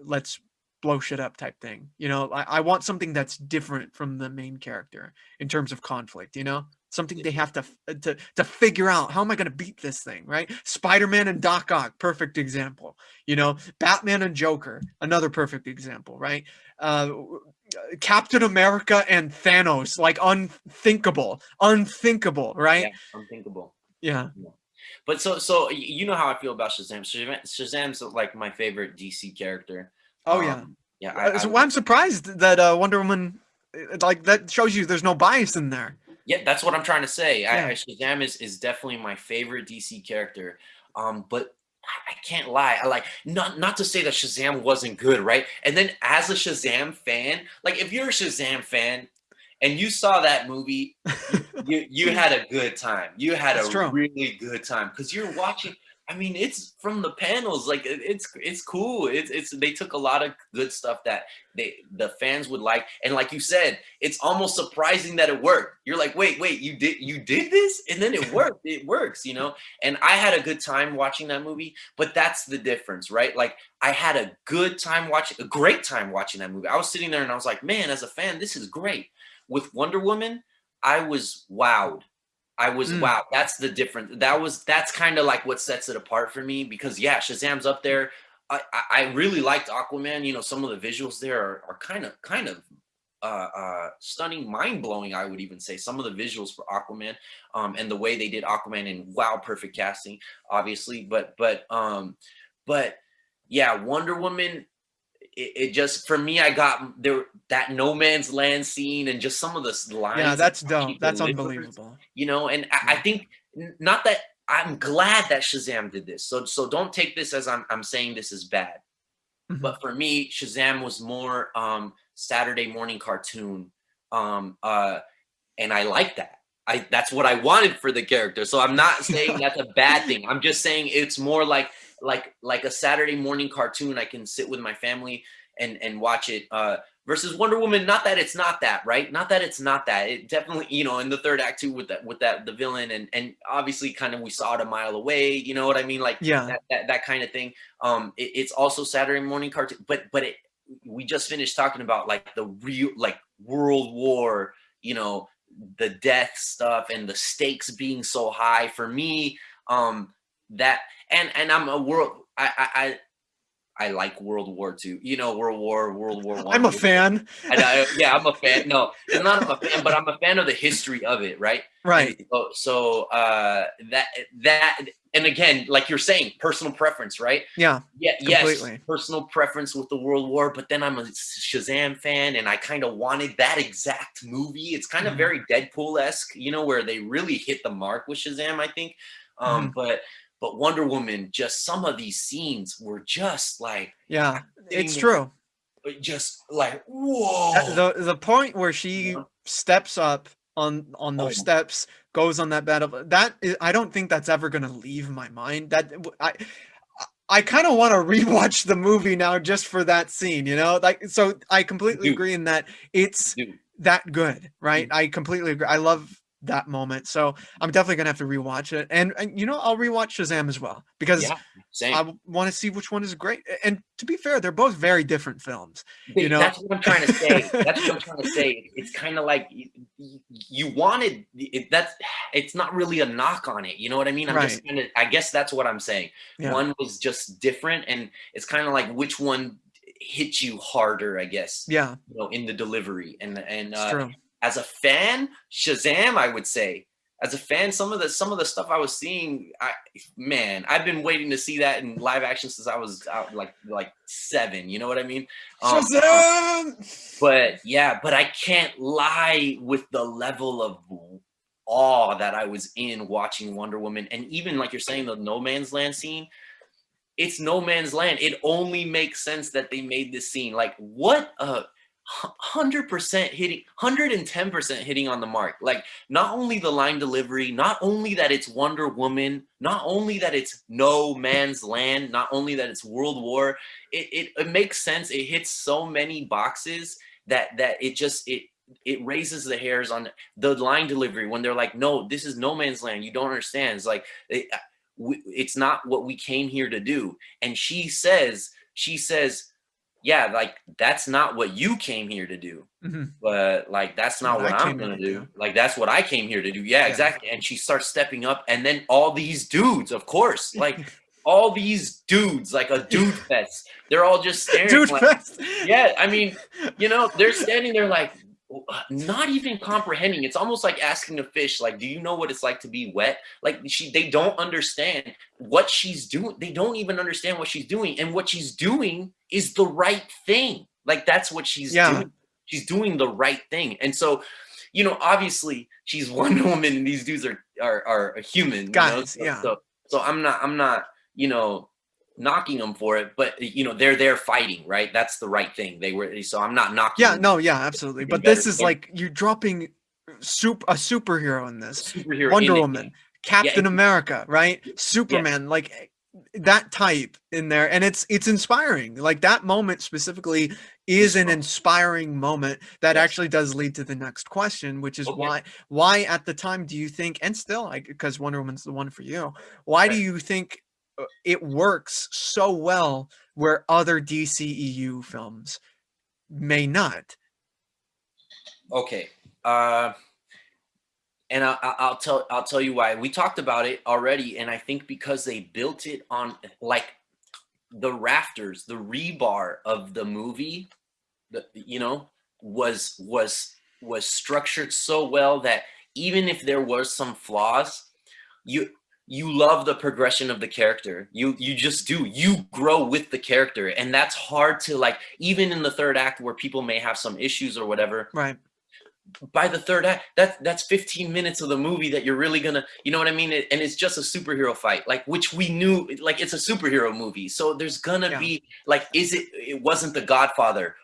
let's blow shit up type thing. I want something that's different from the main character in terms of conflict. Something they have to figure out. How am I going to beat this thing? Right? Spider-Man and Doc Ock, perfect example. Batman and Joker, another perfect example. Right? Captain America and Thanos, like unthinkable. Yeah, Right? unthinkable. Yeah. Yeah. But so you know how I feel about Shazam. Shazam's like my favorite DC character. Oh yeah. Yeah, So I'm surprised that Wonder Woman, like that shows you there's no bias in there. yeah, that's what I'm trying to say. Yeah. Shazam is definitely my favorite DC character. But I can't lie. I like not to say that Shazam wasn't good, right? And then as a Shazam fan, like if you're a Shazam fan and you saw that movie, you had a good time. You had It's a true. really good time because you're watching. I mean, it's from the panels. Like it's cool. It's they took a lot of good stuff that the fans would like, and like you said, it's almost surprising that it worked. You're like, wait, you did this, and then it worked. It works, And I had a good time watching that movie, but that's the difference, right? Like I had a great time watching that movie. I was sitting there and I was like, man, as a fan, this is great. With Wonder Woman, I was wowed. Mm. Wow. That's the difference. That's kind of like what sets it apart for me because yeah, Shazam's up there. I really liked Aquaman. Some of the visuals there are kind of stunning, mind blowing. I would even say some of the visuals for Aquaman, and the way they did Aquaman and wow, perfect casting, obviously. But yeah, Wonder Woman it just for me I got there that no man's land scene and just some of the Yeah, lines that that's she dope. That's delivers, unbelievable. and I Yeah. think not that I'm glad that Shazam did this. So don't take this as I'm saying this is bad. Mhm. But for me, Shazam was more Saturday morning cartoon. And I like that. That's what I wanted for the character. So I'm not saying that's a bad thing. I'm just saying it's more like a Saturday morning cartoon. I can sit with my family and watch it. Versus Wonder Woman, not that it's not that, right? Not that it's not that. It definitely, in the third act too, with that the villain and obviously kind of we saw it a mile away. You know what I mean? Like Yeah. that kind of thing. It's also Saturday morning cartoon, but we just finished talking about like the real like World War. The death stuff and the stakes being so high for me that and I'm a world I like World War II, World War I'm One. a fan. Yeah, I'm a fan. No, it's not I'm a fan, but I'm a fan of the history of it, right? And Right. that and again, like you're saying, personal preference, right? Yeah. Yeah, yes, Completely. personal preference with the World War, but then I'm a Shazam fan, and I kind of wanted that exact movie. It's kind of Mhm. very Deadpool-esque, where they really hit the mark with Shazam, I think. Mhm. But Wonder Woman, just some of these scenes were just like Yeah. sitting It's there true. just like, whoa. The point where she Yeah. steps up on those Oh, steps, goes on that battle, that is, I don't think that's ever gonna leave my mind. I kind of want to rewatch the movie now just for that scene, you know? Like, so I completely dude, agree in that it's dude. that good, right? I completely agree. I love that moment. So I'm definitely gonna have to rewatch it. And you know, I'll rewatch Shazam as well because Yeah, same. I want to see which one is great. And to be fair, they're both very different films, you know? That's what I'm trying to say. That's what I'm trying to say. It's kind of like you wanted it, that's it's not really a knock on it. You know what I mean? I'm Right. just kind of, I guess that's what I'm saying. Yeah. One was just different, and it's kind of like which one hit you harder, I guess, Yeah. you know, in the delivery. And It's true. as a fan, Shazam, I would say. As a fan, some of the stuff I was seeing, man, I've been waiting to see that in live action since I was out like 7. You know what I mean? Um, um, Shazam! but yeah, but I can't lie with the level of awe that I was in watching Wonder Woman, and even like you're saying, the No Man's Land scene. It's No Man's Land. It only makes sense that they made this scene. Like, what a 100% hitting, 110% hitting on the mark. Like, not only the line delivery, not only that it's Wonder Woman, not only that it's No Man's Land, not only that it's World War. It makes sense. It hits so many boxes that it raises the hairs on the line delivery when they're like, no, this is No Man's Land. You don't understand. It's like it's not what we came here to do. And she says, yeah, like that's not what you came here to do. Mhm. But like that's What not I what I'm came here gonna to do. do. Like that's what I came here to do. Yeah, Yeah. exactly. And she starts stepping up, and then all these dudes, of course, like all these dudes, like a dude fest. They're all just staring Dude like, fest. yeah, I mean, they're standing there like not even comprehending. It's almost like asking a fish, like, do you know what it's like to be wet? Like they don't understand what she's doing. They don't even understand what she's doing. And what she's doing is the right thing. Like that's what she's Yeah. doing. She's doing the right thing. And so, obviously she's Wonder Woman and these dudes are a human, Guys, So, yeah. so I'm not, knocking them for it, but they're there fighting, right? That's the right thing. They were, so I'm not knocking Yeah, them. no, yeah, absolutely. Even But better. this is And like you're dropping a superhero in this. superhero in Wonder it. Woman, Yeah, Captain America, right? yeah, Superman, like that type in there, and it's inspiring. Like that moment specifically it was is an strong. inspiring moment that Yes. actually does lead to the next question, which is Okay. why at the time do you think, and still like because Wonder Woman's the one for you, why do Right. you think it works so well where other DCEU films may not? Okay. Uh, and I'll tell you why. We talked about it already, and I think because they built it on like the rafters, the rebar of the movie, the, was structured so well that even if there was some flaws, you you love the progression of the character. You just do. You grow with the character, and that's hard to like. Even in the third act, where people may have some issues or whatever, Right. by the third act, that's 15 minutes of the movie that you're really gonna, you know what I mean? And it's just a superhero fight, like which we knew, like it's a superhero movie, so there's gonna Yeah. be like, it wasn't The Godfather,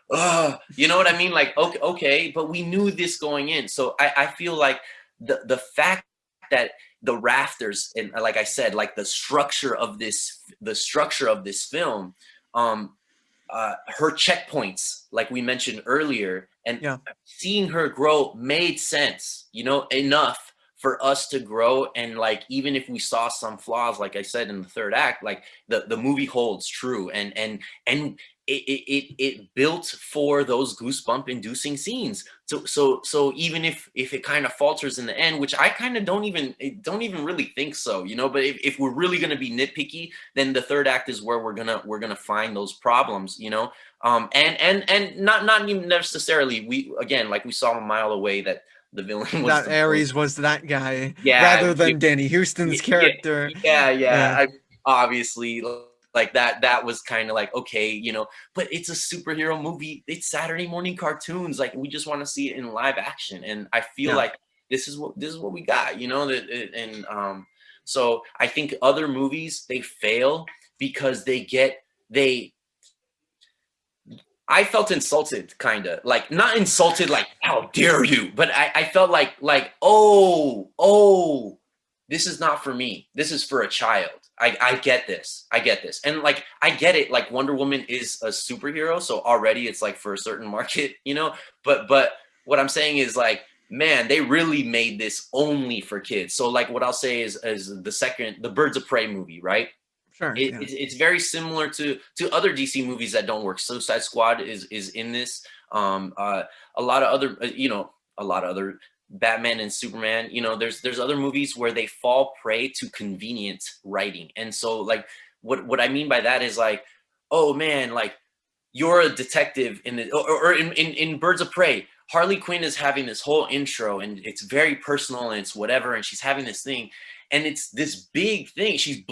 you know what I mean? Like okay, but we knew this going in, so I feel like the fact that the rafters, and like I said, like the structure of this film, um her checkpoints, like we mentioned earlier, and Yeah. seeing her grow made sense, enough for us to grow. And like, even if we saw some flaws, like I said in the third act, like the movie holds true, and it built for those goosebump inducing scenes. So even if it kind of falters in the end, which I kind of don't even really think so, but if we're really going to be nitpicky, then the third act is where we're gonna find those problems, and not even necessarily, we again, like we saw a mile away that the villain was That the villain. Ares was that guy Yeah, rather than Danny Houston's yeah, character. yeah. Yeah. Obviously, like that was kind of like, okay, but it's a superhero movie. It's Saturday morning cartoons. Like we just want to see it in live action, and I feel Yeah. like this is what we got, and so I think other movies, they fail because they I felt insulted, kind of like not insulted, like how dare you, but I felt like oh, this is not for me. This is for a child. I get this. I get this, and like I get it. Like Wonder Woman is a superhero, so already it's like for a certain market, you know. But what I'm saying is like, man, they really made this only for kids. So like what I'll say is the Birds of Prey movie, right? Sure, yeah. It's very similar to other DC movies that don't work. Suicide Squad is in this. A lot of other a lot of other Batman and Superman. You know, there's other movies where they fall prey to convenient writing, and so like what I mean by that is like, oh man, like you're a detective or in Birds of Prey. Harley Quinn is having this whole intro and it's very personal and it's whatever, and she's having this thing and it's this big thing. She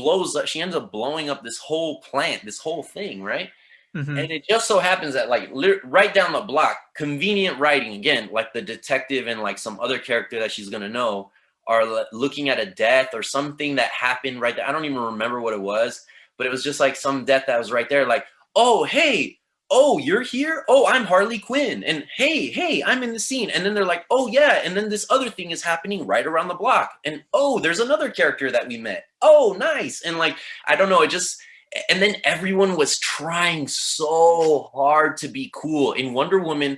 ends up blowing up this whole plant, this whole thing, right? Mm-hmm. And it just so happens that like right down the block, convenient writing again, like the detective and like some other character that she's gonna know are looking at a death or something that happened right there. I don't even remember what it was, but it was just like some death that was right there. Like, oh hey, oh you're here. Oh, I'm Harley Quinn, and hey, I'm in the scene. And then they're like, oh yeah, and then this other thing is happening right around the block, and oh, there's another character that we met. Oh, nice. And like I don't know, it just and then everyone was trying so hard to be cool. In Wonder Woman,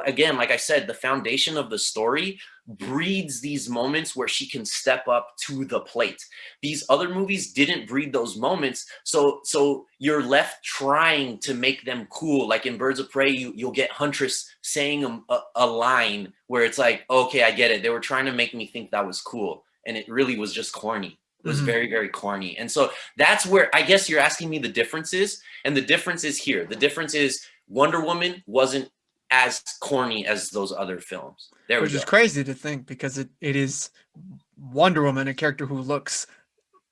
again, like I said, the foundation of the story breeds these moments where she can step up to the plate. These other movies didn't breed those moments, so you're left trying to make them cool. Like in Birds of Prey, you'll get Huntress saying a line where it's like, okay, I get it. They were trying to make me think that was cool, and it really was just corny. It was very, very corny. And so that's where I guess you're asking me the difference is. And the difference is here. The difference is Wonder Woman wasn't as corny as those other films. Which is crazy to think because it is Wonder Woman, a character who looks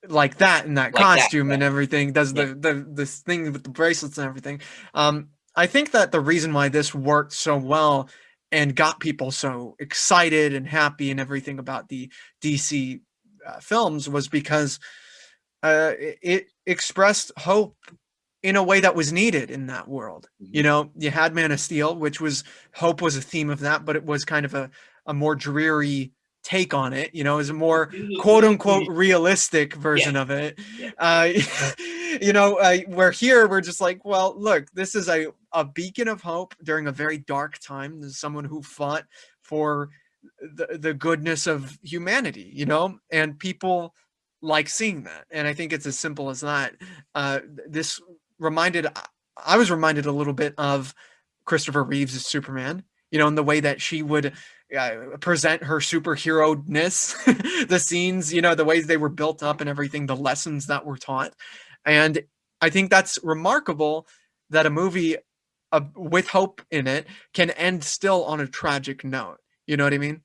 like that in that Like that, costume yeah. and everything, does the this thing with the bracelets and everything. I think that the reason why this worked so well and got people so excited and happy and everything about the DC films was because it expressed hope in a way that was needed in that world. You know, you had Man of Steel, which was hope was a theme of that, but it was kind of a more dreary take on it. You know, is a more quote unquote realistic version of it. You know, where here we're just like, well, look, this is a beacon of hope during a very dark time. There's someone who fought for the goodness of humanity, you know, and people like seeing that. And I think it's as simple as that. This reminded, I was reminded a little bit of Christopher Reeve's Superman, you know, in the way that she would present her superhero-ness, the scenes, you know, the ways they were built up and everything, the lessons that were taught. And I think that's remarkable that a movie with hope in it can end still on a tragic note. You know what I mean?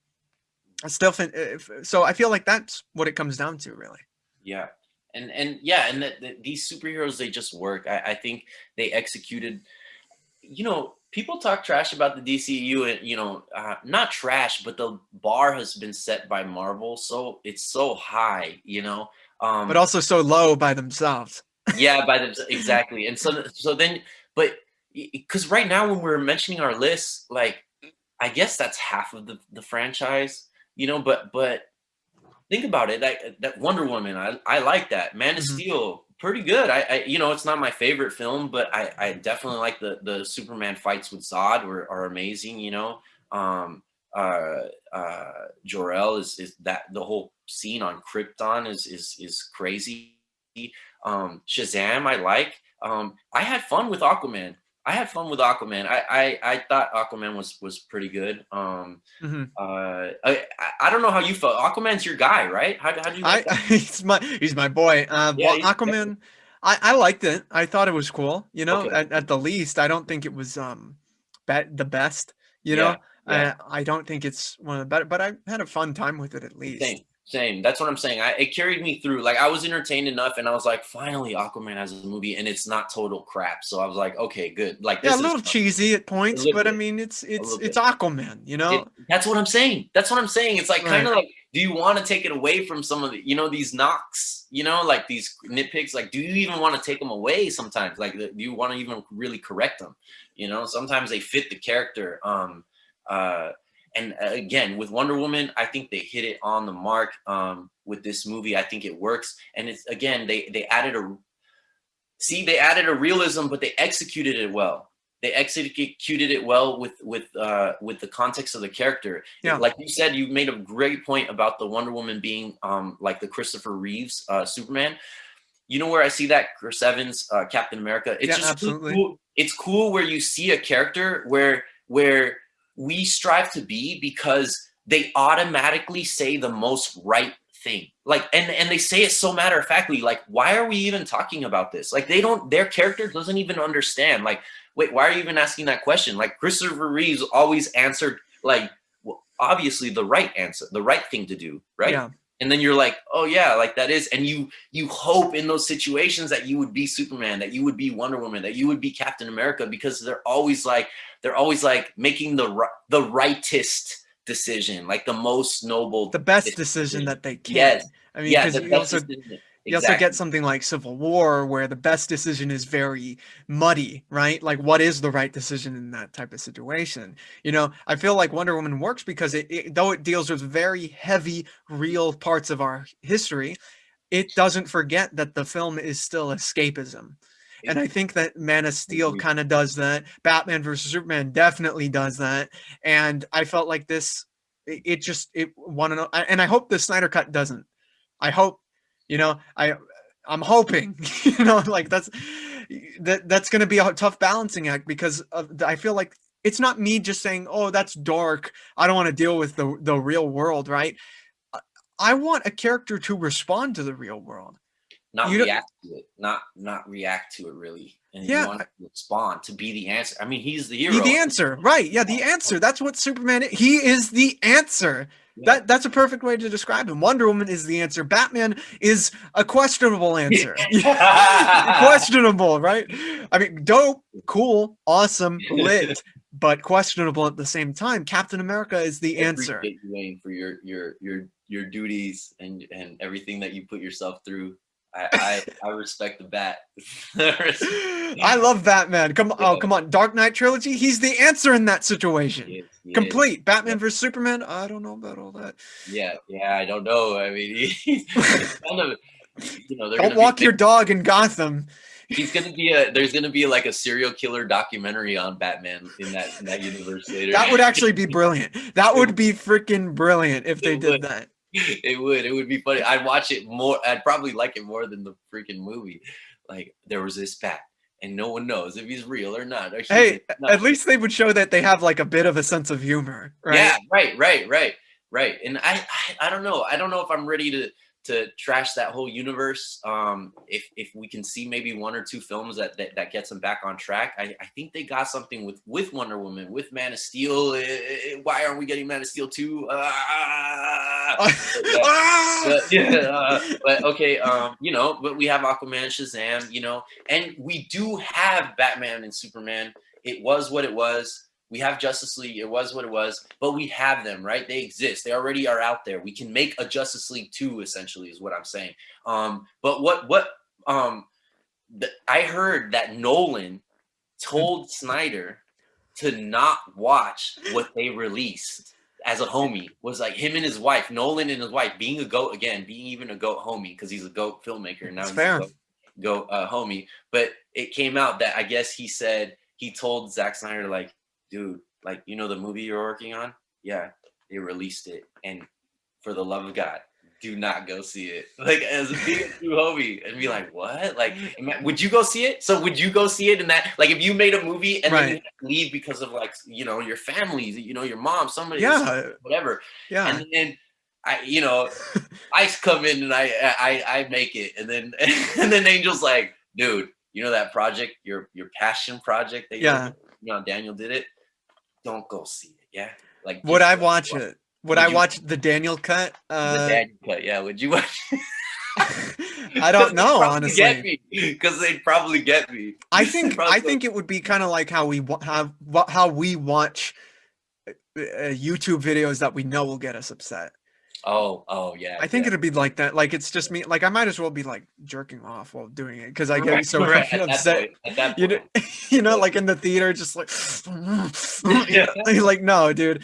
Still, so I feel like that's what it comes down to, really. Yeah. And yeah, and these superheroes, they just work. I think they executed, you know, people talk trash about the DCU and, you know, not trash, but the bar has been set by Marvel. So it's so high, you know, but also so low by themselves. Yeah, by them. Exactly. And so then, but because right now when we're mentioning our list, like, I guess that's half of the franchise, you know, but think about it. That Wonder Woman, I like that. Man of Steel, pretty good. I you know, it's not my favorite film, but I definitely like the Superman fights with Zod are amazing, you know. Jor-El is that the whole scene on Krypton is crazy. Shazam, I like. I had fun with Aquaman. I thought Aquaman was pretty good. I don't know how you felt. Aquaman's your guy, right? How do you like that? He's my boy. Well, Aquaman, I liked it. I thought it was cool. You know, okay. At the least, I don't think it was the best. You know, I don't think it's one of the better, but I had a fun time with it at least. Same. That's what I'm saying. It carried me through. Like, I was entertained enough, and I was like, finally, Aquaman has a movie, and it's not total crap. So I was like, okay, good. Like, this a little cheesy at points, but I mean, it's Aquaman. You know, that's what I'm saying. It's like kind of like do you want to take it away from some of the, these knocks, like these nitpicks? Like, do you even want to take them away sometimes? Like, do you want to even really correct them? Sometimes they fit the character. And again, with Wonder Woman, I think they hit it on the mark. With this movie, I think it works. And it's, again, they added a realism, but they executed it well. They executed it well with the context of the character. Yeah. Like you said, you made a great point about the Wonder Woman being like the Christopher Reeves Superman. You know where I see that? Chris Evans, Captain America. It's just absolutely cool. It's cool where you see a character where we strive to be, because they automatically say the most right thing. Like, and they say it so matter of factly. Like, why are we even talking about this? Like, their character doesn't even understand. Like, wait, why are you even asking that question? Like, Christopher Reeves always answered, like, well, obviously the right answer, the right thing to do, right? Yeah. And then you're like, oh yeah, like that is, and you hope in those situations that you would be Superman, that you would be Wonder Woman, that you would be Captain America, because they're always like making the rightest decision, like the most noble, the best decision that they can. Yes. I mean, Yeah, because the you best also decision. you also Exactly. get something like Civil War, where the best decision is very muddy, right? Like, what is the right decision in that type of situation? I feel like Wonder Woman works because though it deals with very heavy, real parts of our history, it doesn't forget that the film is still escapism. And I think that Man of Steel kind of does that. Batman versus Superman definitely does that. And I felt like this, it want to know, and I hope the Snyder Cut doesn't. I hope, I'm hoping, like that's going to be a tough balancing act, because I feel like it's not me just saying, oh, that's dark, I don't want to deal with the real world, right? I want a character to respond to the real world. Not react to it. Not react to it, really. And you want to respond, to be the answer. I mean, he's the hero. Be the answer, right? Yeah, the answer. That's what Superman is. He is the answer. Yeah. That's a perfect way to describe him. Wonder Woman is the answer. Batman is a questionable answer. Questionable, right? I mean, dope, cool, awesome, lit, but questionable at the same time. Captain America is the answer. I appreciate you, Wayne, for your duties and everything that you put yourself through. I respect the bat. I love Batman. Come on, Dark Knight trilogy. He's the answer in that situation. He complete. Batman versus Superman. I don't know about all that. Yeah, I don't know. I mean, he's kind of, don't walk your dog in Gotham. He's gonna be there's gonna be like a serial killer documentary on Batman in that universe later. That would actually be brilliant. That would be freaking brilliant if they did that. It would be funny. I'd watch it more. I'd probably like it more than the freaking movie. Like, there was this bat and no one knows if he's real or not. Or hey, at least they would show that they have like a bit of a sense of humor, right? Yeah, right. And I don't know. I don't know if I'm ready to trash that whole universe. If we can see maybe one or two films that gets them back on track, I think they got something with Wonder Woman, with Man of Steel. Why aren't we getting Man of Steel 2? But okay, but we have Aquaman, Shazam, and we do have Batman and Superman. It was what it was. We have Justice League. It was what it was, but we have them, right? They exist. They already are out there. We can make a Justice League 2, essentially, is what I'm saying. But I heard that Nolan told Snyder to not watch what they released as a homie. Was like him and his wife, Nolan and his wife, being a GOAT again, being even a GOAT homie, because he's a GOAT filmmaker. Now he's a GOAT homie. But it came out that I guess he told Zack Snyder, like, dude, like, the movie you're working on? Yeah, they released it. And for the love of God, do not go see it. Like, as being a true homie, and be like, what? Like, would you go see it? So would you go see it? And that, like, if you made a movie and then you leave because of, like, your family, your mom, somebody, whatever. Yeah. And then I come in and I make it. And then Angel's like, dude, that project, your passion project that Daniel did it. Don't go see it, yeah? Like, would I watch it? Would I watch the Daniel cut? The Daniel cut, yeah. Would you watch it? I don't know, honestly. Because they'd probably get me. I think it would be kind of like how we watch YouTube videos that we know will get us upset. Oh yeah, I think yeah. it'd be like that. Like it's just me. Like I might as well be like jerking off while doing it because I get Right, so right. fucking upset. At that You know, point. you know, But like in the theater, just like, you know, like no, dude.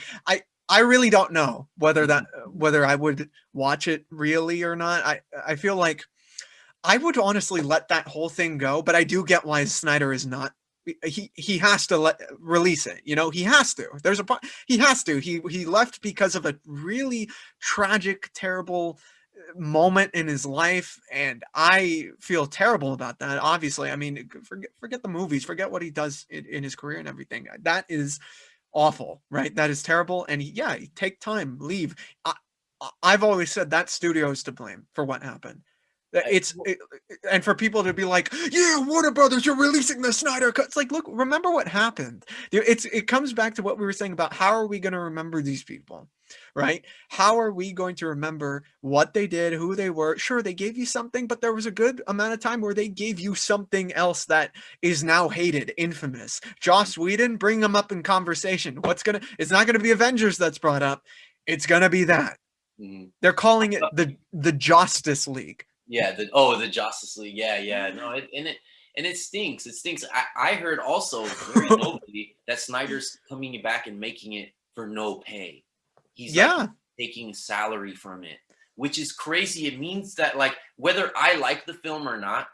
I really don't know whether I would watch it really or not. I feel like I would honestly let that whole thing go, but I do get why Snyder is not. He has to release it. You know, he has to. He has to. He left because of a really tragic, terrible moment in his life, and I feel terrible about that. Obviously, I mean, forget the movies, forget what he does in his career and everything. That is awful, right? That is terrible. And yeah, take time, leave. I've always said that studio is to blame for what happened. I, And for people to be like, yeah, Warner Brothers, you're releasing the Snyder cut. It's like, look, remember what happened. It comes back to what we were saying about how are we going to remember these people, right? How are we going to remember what they did, who they were? Sure, they gave you something, but there was a good amount of time where they gave you something else that is now hated, infamous. Joss Whedon, bring them up in conversation. It's not gonna be Avengers that's brought up. It's gonna be that. mhm. They're calling it the Justice League. Yeah, the Justice League. Yeah, yeah. No, and it stinks. It stinks. I heard also very nobly that Snyder's coming back and making it for no pay. He's like Yeah, taking salary from it, which is crazy. It means that like whether I like the film or not,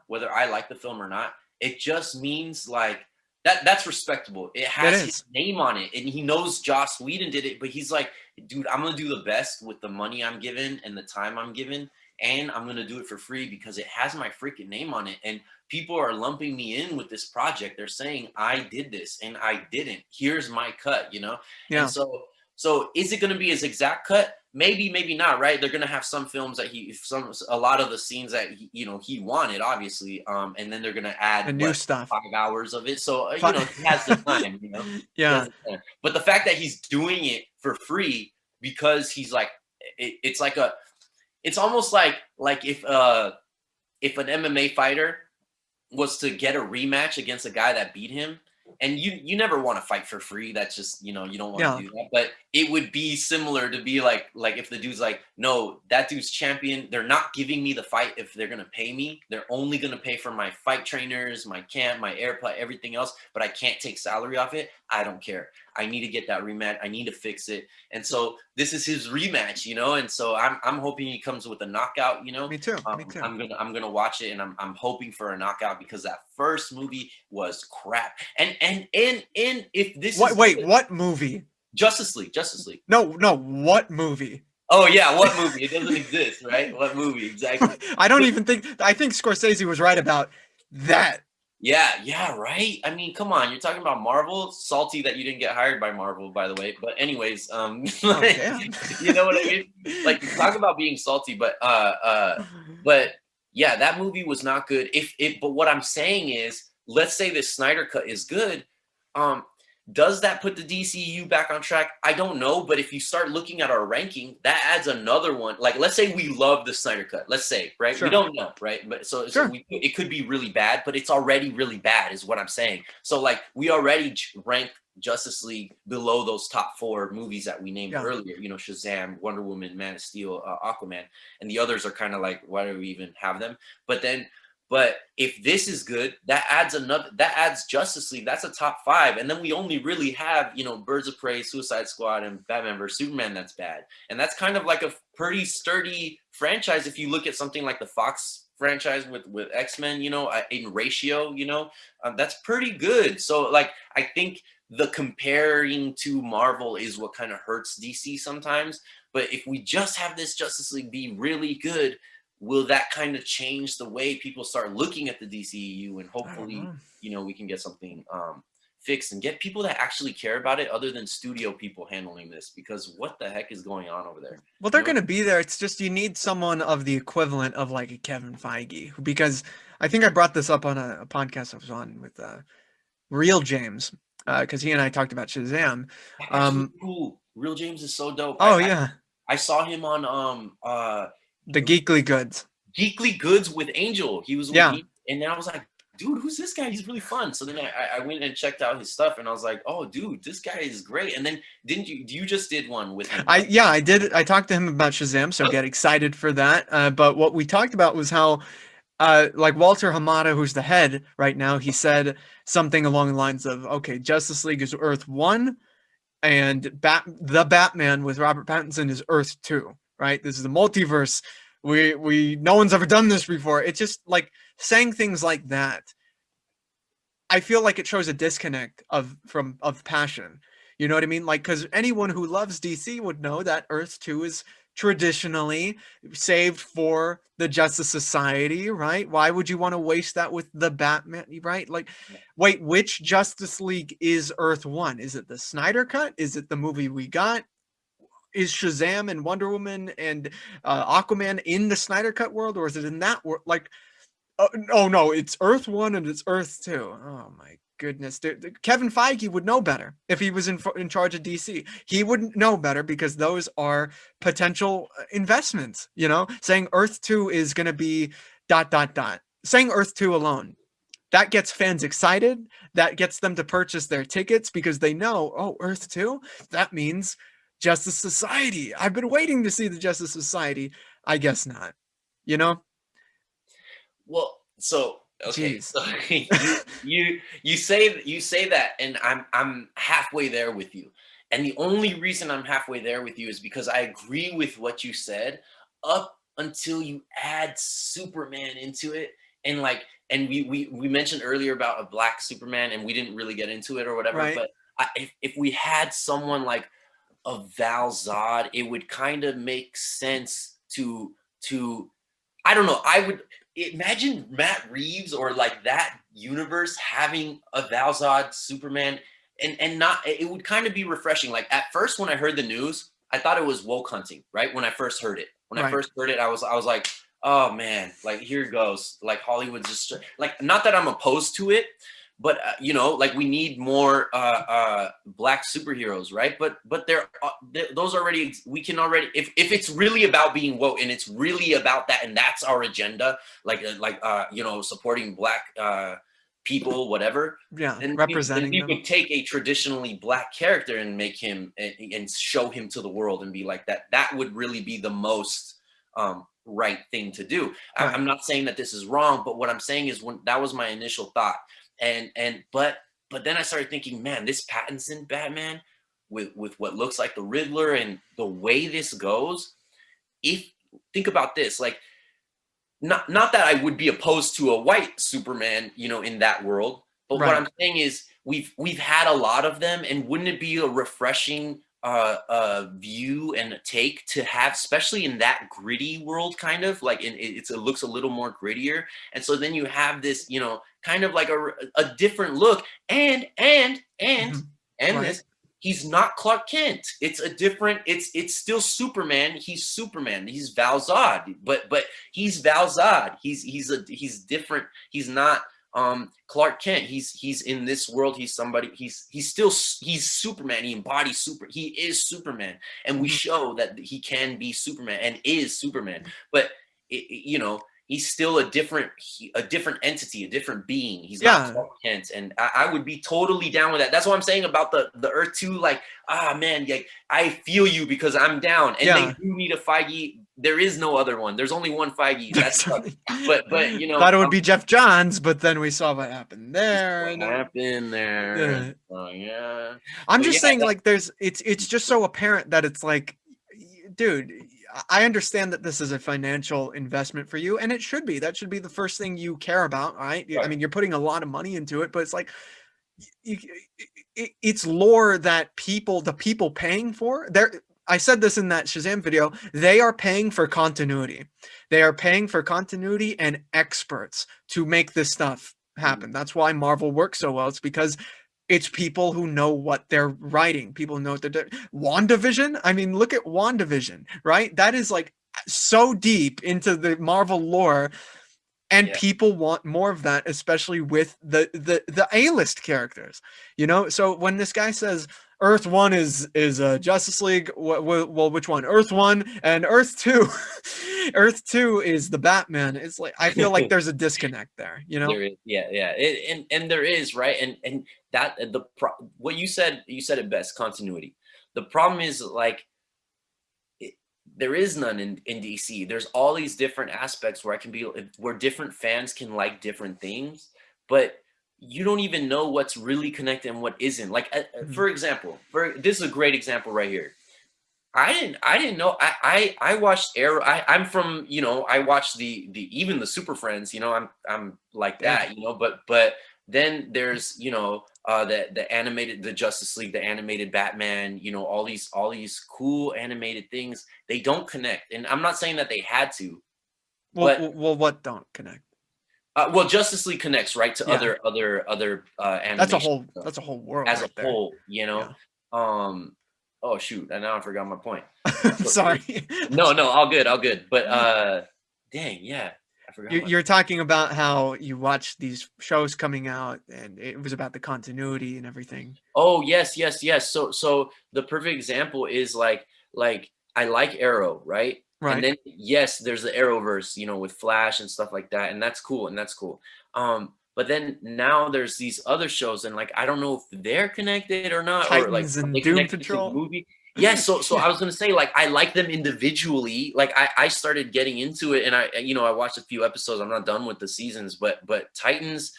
whether I like the film or not, it just means like that's respectable. It that has his is. name on it, and he knows Joss Whedon did it, but he's like, dude, I'm gonna do the best with the money I'm given and the time I'm given, and I'm gonna do it for free because it has my freaking name on it. And people are lumping me in with this project. They're saying I did this and I didn't. Here's my cut. And Yeah, so is it gonna be his exact cut? Maybe, maybe not, right? They're gonna have some films that a lot of the scenes that he wanted, obviously, and then they're gonna add the new what stuff. 5 hours of it. So he has the Fi- time, he has yeah, the time. But the fact that he's doing it for free because he's like, it's like it's almost like if an MMA fighter was to get a rematch against a guy that beat him, and you never want to fight for free. That's just you don't want to yeah. do that. But it would be similar to be like if the dude's like, no, that dude's champion. They're not giving me the fight if they're gonna pay me. They're only gonna pay for my fight trainers, my camp, my airplay, everything else. But I can't take salary off it. I don't care. I need to get that rematch. I need to fix it. And so this is his rematch. And so I'm hoping he comes with a knockout. Me too. Me too. I'm gonna watch it, and I'm hoping for a knockout because that first movie was crap. And if this What? is Wait, good, what movie? Justice League. No, no. What movie? Oh yeah, what movie? It doesn't exist, right? What movie exactly? I don't But even think. I think Scorsese was right about that. yeah, yeah, right. I mean, come on, you're talking about Marvel. Salty that you didn't get hired by Marvel, by the way. But anyways, Oh like, damn. you know what I mean? Like, talk about being salty, but yeah, that movie was not good. But what I'm saying is, let's say this Snyder cut is good. Um, does that put the DCU back on track? I don't know, but if you start looking at our ranking, that adds another one. Like, let's say we love the Snyder cut. Let's say, right? We Sure. don't know, right? But so Sure. it could be really bad, but it's already really bad, is what I'm saying. So like, we already rank Justice League below those top 4 movies that we named Yeah. earlier. Shazam, Wonder Woman, Man of Steel, Aquaman, and the others are kind of like, why do we even have them? But if this is good, that adds Justice League. That's a top 5. And then we only really have, Birds of Prey, Suicide Squad, and Batman vs Superman that's bad. And that's kind of like a pretty sturdy franchise if you look at something like the Fox franchise with X-Men, in ratio, that's pretty good. So like, I think the comparing to Marvel is what kind of hurts DC sometimes. But if we just have this Justice League be really good, will that kind of change the way people start looking at the DCEU, and I don't hopefully, know. we can get something fixed and get people that actually care about it other than studio people handling this, because what the heck is going on over there? Well, they're going to be there. It's just you need someone of the equivalent of like a Kevin Feige, because I think I brought this up on a podcast I was on with Real James, because he and I talked about Shazam. That guy's really cool. Real James is so dope. Oh I yeah, I saw him on the Geekly Goods. Geekly Goods with Angel. He was with Yeah, Angel, and then I was like, dude, who's this guy? He's really fun. So then I went and checked out his stuff, and I was like, oh, dude, this guy is great. And then you just did one with him, right? I did. I talked to him about Shazam, so get excited for that. But what we talked about was how, like Walter Hamada, who's the head right now, he said something along the lines of, "Okay, Justice League is Earth 1, and the Batman with Robert Pattinson is Earth 2." Right? This is the multiverse. We no one's ever done this before. It's just like saying things like that. I feel like it shows a disconnect of passion. You know what I mean? Like, because anyone who loves DC would know that Earth 2 is traditionally saved for the Justice Society, right? Why would you want to waste that with the Batman, right? Like, wait, which Justice League is Earth 1? Is it the Snyder Cut? Is it the movie we got? Is Shazam and Wonder Woman and Aquaman in the Snyder Cut world, or is it in that world? Like, oh no, it's Earth 1 and it's Earth 2. Oh my goodness. Kevin Feige would know better if he was in charge of DC. He wouldn't know better because those are potential investments, you know? Saying Earth 2 is going to be ... Saying Earth 2 alone, that gets fans excited. That gets them to purchase their tickets because they know, oh, Earth 2? That means Justice Society. I've been waiting to see the Justice Society. I guess not. You know? Well, so okay, Jeez. so you say that, and I'm halfway there with you. And the only reason I'm halfway there with you is because I agree with what you said up until you add Superman into it. And like, and we mentioned earlier about a black Superman, and we didn't really get into it or whatever. Right. But if we had someone like a Val Zod, it would kind of make sense to I don't know. I would imagine Matt Reeves or like that universe having a Val Zod Superman, and not, it would kind of be refreshing. Like at first when I heard the news, I thought it was woke hunting, right? When I first heard it. When I Right. first heard it, I was like, oh man, like here it goes. Like Hollywood's just like, not that I'm opposed to it, but you know, like we need more black superheroes, right? But those already, we can already, if it's really about being woke and it's really about that, and that's our agenda, like you know, supporting black people, whatever, Yeah, then representing you them. could take a traditionally black character and make him and show him to the world and be like that would really be the most right thing to do. Right. I'm not saying that this is wrong, but what I'm saying is, when that was my initial thought. But then I started thinking, man, this Pattinson Batman with what looks like the Riddler and the way this goes, if think about this, like not that I would be opposed to a white Superman, you know, in that world, but what Right. I'm saying is we've had a lot of them, and wouldn't it be a refreshing view and a take to have, especially in that gritty world, kind of like it looks a little more grittier, and so then you have this, you know, kind of like a different look, and Mhm. Right. this, he's not Clark Kent. It's a different, it's still Superman. He's Superman. He's Val Zod, but he's Val Zod. He's different. He's not Clark Kent. He's in this world. He's somebody. He's Superman. He embodies he is Superman, and we Mhm. show that he can be Superman and is Superman. But you know, he's still a different entity, a different being. He's not Yeah. Clark Kent, and I would be totally down with that. That's what I'm saying about the Earth 2. Like, man, like I feel you because I'm down, and they Yeah. do need a Feige. There is no other one. There's only one Feige. That's but you know, Thought it would be Jeff Johns, but then we saw what happened there. what And happened there. Yeah, I'm but just yeah, saying, like, it's just so apparent that it's like, dude, I understand that this is a financial investment for you, and it should be. That should be the first thing you care about, right? I right. mean, you're putting a lot of money into it, but it's like, you, it's lore that the people paying for, I said this in that Shazam video, they are paying for continuity. They are paying for continuity and experts to make this stuff happen. That's why Marvel works so well. It's because it's people who know what they're writing. People know what they're doing. WandaVision, I mean, look at WandaVision, right? That is like so deep into the Marvel lore, and Yeah. people want more of that, especially with the A-list characters, you know. So when this guy says Earth 1 is Justice League, well, which one? Earth 1 and Earth 2. Earth 2 is the Batman. It's like I feel like there's a disconnect there, you know? There is, yeah. And there is, right? And that what you said it best, continuity. The problem is like there is none in DC. There's all these different aspects where I can be where different fans can like different things, but you don't even know what's really connected and what isn't. Like Mhm. for example, this is a great example right here. I didn't know I watched Arrow. I'm from, I watched the even the Super Friends, I'm like Damn. that, but then there's, the animated, the Justice League, the animated Batman, all these cool animated things, they don't connect. And I'm not saying that they had to, Well, but well, what don't connect? well, Justice League connects, right, to Yeah. other That's a animation whole stuff that's a whole world as a right there. whole, Yeah. Um oh shoot, and now I forgot my point. I'm sorry. No, no, all good, all good. But dang, yeah, I forgot my. You're talking about how you watch these shows coming out and it was about the continuity and everything. Oh yes, yes, yes. So the perfect example is like I like Arrow, right? And Right. then yes, there's the Arrowverse, with Flash and stuff like that, and that's cool, and that's cool. But then now there's these other shows, and like I don't know if they're connected or not, or like Titans are and they Doom connected to the Patrol. movie? Yeah, so I was gonna say like I like them individually. Like I started getting into it, and I watched a few episodes. I'm not done with the seasons, but Titans,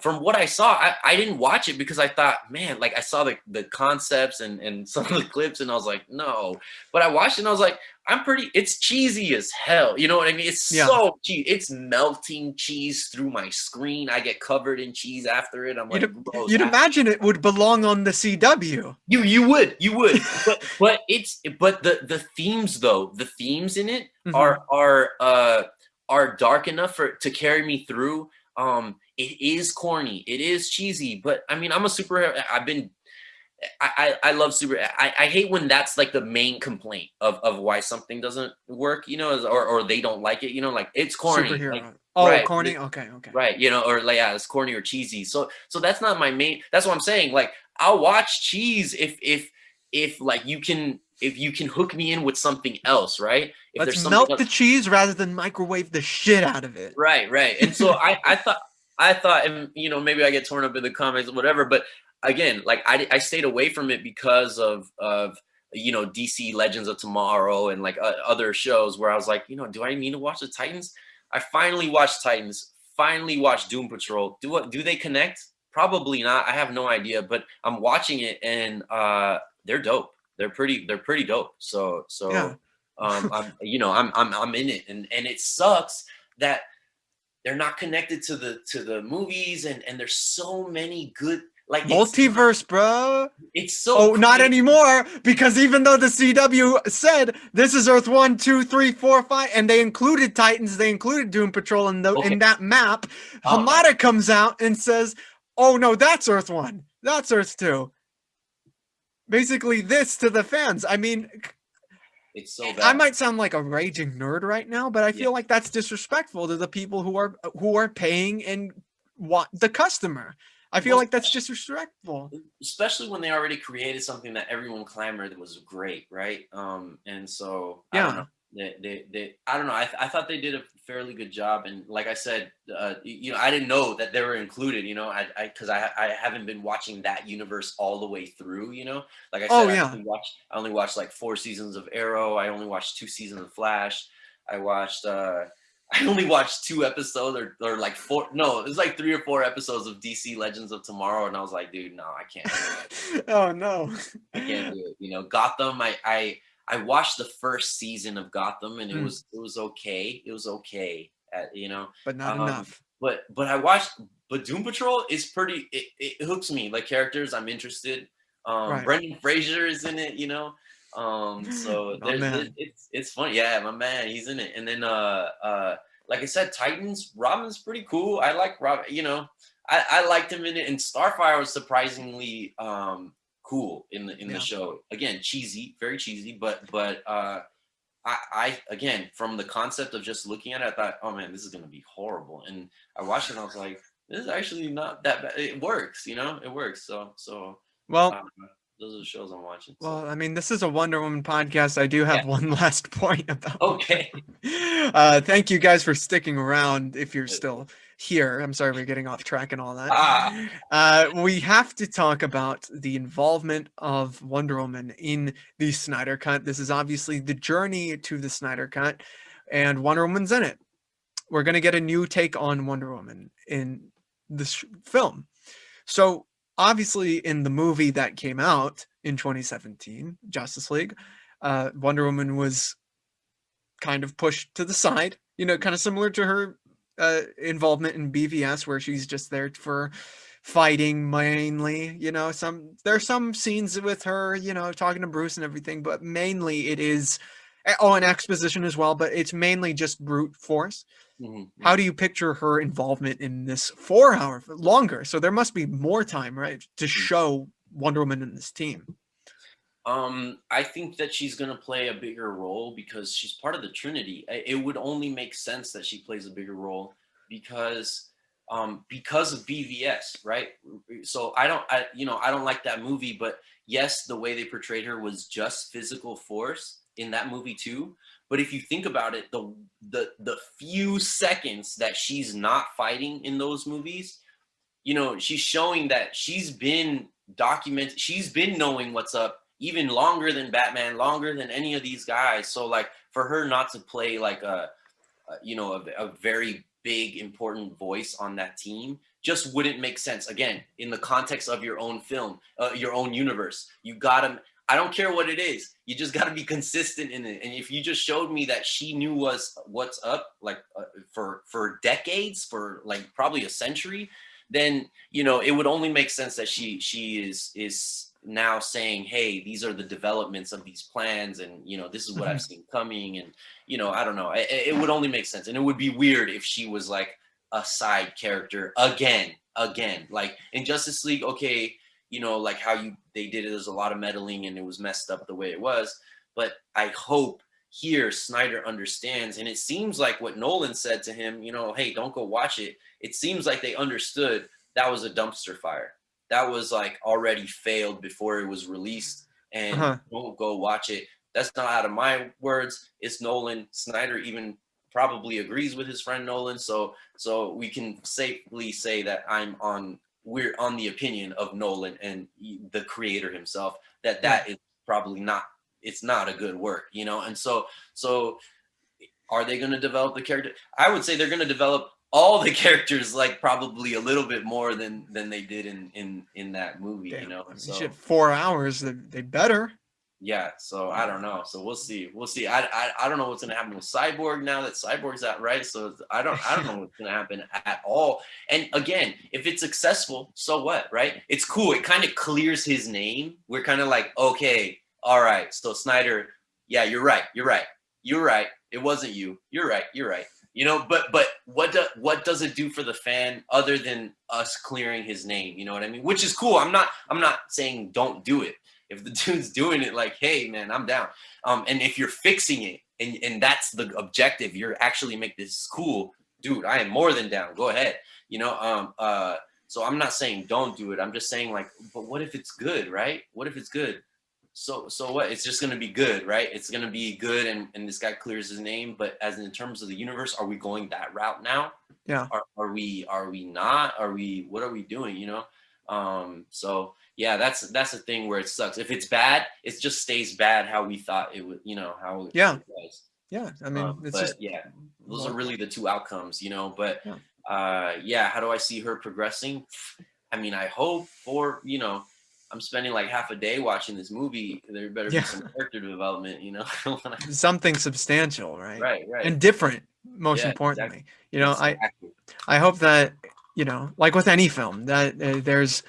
from what I saw, I didn't watch it because I thought, man, like I saw the concepts and some of the clips, and I was like, no. But I watched it and I was like, it's cheesy as hell. You know what I mean? It's Yeah. so cheesy. It's melting cheese through my screen. I get covered in cheese after it. I'm like, gross. You'd imagine it would belong on the CW. You would, but the themes though, the themes in it Mhm. are dark enough to carry me through. It is corny, it is cheesy, but I mean, I'm a superhero. I love I hate when that's like the main complaint of why something doesn't work, or they don't like it, like it's corny, like Superhero. Oh, right. corny? Okay, okay. Right, or like yeah, it's corny or cheesy. So that's not my main. That's what I'm saying. Like I'll watch cheese if like if you can hook me in with something else, right? If Let's there's something melt else, the cheese rather than microwave the shit out of it. right, right. And so I thought, and maybe I get torn up in the comments or whatever, but again, like I stayed away from it because of DC Legends of Tomorrow and like other shows where I was like, do I need to watch the Titans? I finally watched Titans. Finally watched Doom Patrol. Do they connect? Probably not. I have no idea, but I'm watching it and they're dope. They're pretty dope. Yeah. I'm in it, and it sucks that they're not connected to the movies, and there's so many good, like Multiverse, bro. it's so Oh, not crazy. anymore, because even though the CW said this is Earth 1, 2, 3, 4, 5, and they included Titans, they included Doom Patrol Okay. in that map, Oh man, Hamada comes out and says, oh no, that's Earth 1, that's Earth 2. Basically, this to the fans. I mean, it's so I bad. might sound like a raging nerd right now, but I Yeah. feel like that's disrespectful to the people who are paying and want the customer. I feel Well, like that's disrespectful. especially when they already created something that everyone clamored was great, right? And so I don't know. Yeah. I don't know. I thought they did a fairly good job, and like I said, I didn't know that they were included. Because I haven't been watching that universe all the way through. Like I Oh said, yeah. I only watched like 4 seasons of Arrow. I only watched 2 seasons of Flash. I watched. I only watched 2 episodes or like 4. No, it was like 3 or 4 episodes of DC Legends of Tomorrow, and I was like, dude, no, I can't. Oh no. I can't do it. Gotham. I watched the first season of Gotham, and it Mm, was okay. It was okay. but not Um, enough. but I watched. But Doom Patrol is pretty. It hooks me. Like characters, I'm interested. Right. Brendan Fraser is in it. So Oh man. it's funny. Yeah, my man, he's in it. And then like I said, Titans. Robin's pretty cool. I like Robin. I liked him in it. And Starfire was surprisingly cool in the Yeah. show. Again, cheesy, very cheesy, but I again, from the concept of just looking at it, I thought, oh man, this is gonna be horrible. And I watched it and I was like, this is actually not that bad. It works, it works. So Well, uh, Those are the shows I'm watching. So. Well, I mean, this is a Wonder Woman podcast. I do have one last point about Okay. Thank you guys for sticking around if you're still here. I'm sorry we're getting off track and all that. We have to talk about the involvement of Wonder Woman in the Snyder Cut. This is obviously the journey to the Snyder Cut, and Wonder Woman's in it. We're going to get a new take on Wonder Woman in this film. So, obviously, in the movie that came out in 2017, Justice League, Wonder Woman was kind of pushed to the side, kind of similar to her involvement in BVS, where she's just there for fighting mainly. There's some scenes with her, talking to Bruce and everything, but mainly it is, an exposition as well, but it's mainly just brute force. How do you picture her involvement in this 4 hour longer? So there must be more time, right, to show Wonder Woman in this team. I think that she's going to play a bigger role because she's part of the Trinity. It would only make sense that she plays a bigger role because of BVS, right? So I don't like that movie, but yes, the way they portrayed her was just physical force in that movie too. But if you think about it, the few seconds that she's not fighting in those movies, she's showing that she's been documented. She's been knowing what's up even longer than Batman, longer than any of these guys. So like for her not to play like a very big important voice on that team just wouldn't make sense. Again, in the context of your own film, your own universe, you gotta. I don't care what it is. You just got to be consistent in it. And if you just showed me that she knew what's up, like for decades, for like probably a century, then it would only make sense that she is now saying, hey, these are the developments of these plans, and this is what I've seen coming, and I don't know. It would only make sense, and it would be weird if she was like a side character again, like in Justice League. Okay. Like how they did it. There's a lot of meddling and it was messed up the way it was. But I hope here Snyder understands. And it seems like what Nolan said to him, hey, don't go watch it. It seems like they understood that was a dumpster fire. That was like already failed before it was released. And don't go watch it. That's not out of my words. It's Nolan. Snyder even probably agrees with his friend Nolan. So we can safely say that we're on the opinion of Nolan and the creator himself, that is probably not, it's not a good work, And so are they going to develop the character? I would say they're going to develop all the characters, like probably a little bit more than they did in that movie, So shit, 4 hours, they better. Yeah, so I don't know. So we'll see. I don't know what's gonna happen with Cyborg now that Cyborg's out, right? So I don't know what's gonna happen at all. And again, if it's successful, so what, right? It's cool. It kind of clears his name. We're kind of like, okay, all right. So Snyder, yeah, you're right. It wasn't you. You're right. But what does it do for the fan other than us clearing his name? You know what I mean? Which is cool. I'm not saying don't do it. If the dude's doing it, like, hey, man, I'm down. And if you're fixing it and that's the objective, you're actually make this cool, dude, I am more than down. Go ahead. So I'm not saying don't do it. I'm just saying, like, but what if it's good, right? What if it's good? So what? It's just going to be good, right? It's going to be good and this guy clears his name. But as in terms of the universe, are we going that route now? Yeah. Are we not? What are we doing, So yeah, that's the thing where it sucks. If it's bad, it just stays bad how we thought it would, how it was. Yeah, I mean, those are really the two outcomes, But how do I see her progressing? I mean, I hope I'm spending like half a day watching this movie. There better be some character development, something substantial, right? Right. And different, most importantly. Exactly. I hope that, like with any film, that there's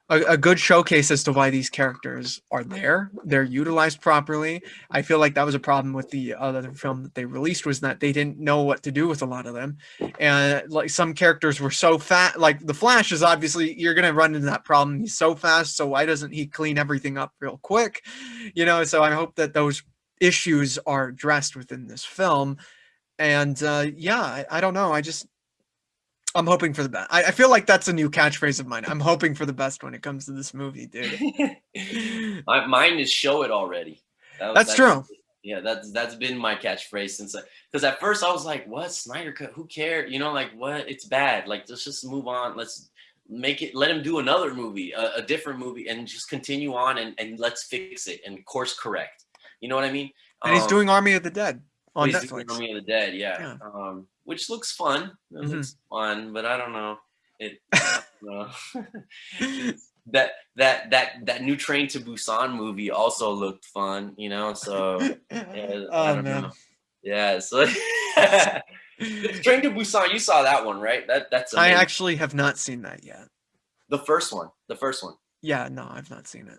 a good showcase as to why these characters are there. They're utilized properly. I feel like that was a problem with the other film that they released, was that they didn't know what to do with a lot of them. And like some characters were so fat, like the Flash is obviously, you're going to run into that problem. He's so fast. So why doesn't he clean everything up real quick? So I hope that those issues are addressed within this film. And I don't know. I'm hoping for the best. I feel like that's a new catchphrase of mine. I'm hoping for the best when it comes to this movie, dude. Mine is show it already. That's true. Yeah, that's been my catchphrase since, because at first I was like, what, Snyder Cut? Who cares? You know, like, what? It's bad. Like, let's just move on. Let's let him do another movie, a different movie, and just continue on and let's fix it and course correct. You know what I mean? And he's doing Army of the Dead on he's Netflix. doing Army of the Dead, yeah. Which looks fun. It looks fun, but I don't know. I don't know. that new Train to Busan movie also looked fun, you know. So yeah, I don't know. Yeah, so Train to Busan, you saw that one, right? That's amazing. I actually have not seen that yet. The first one. Yeah, no, I've not seen it.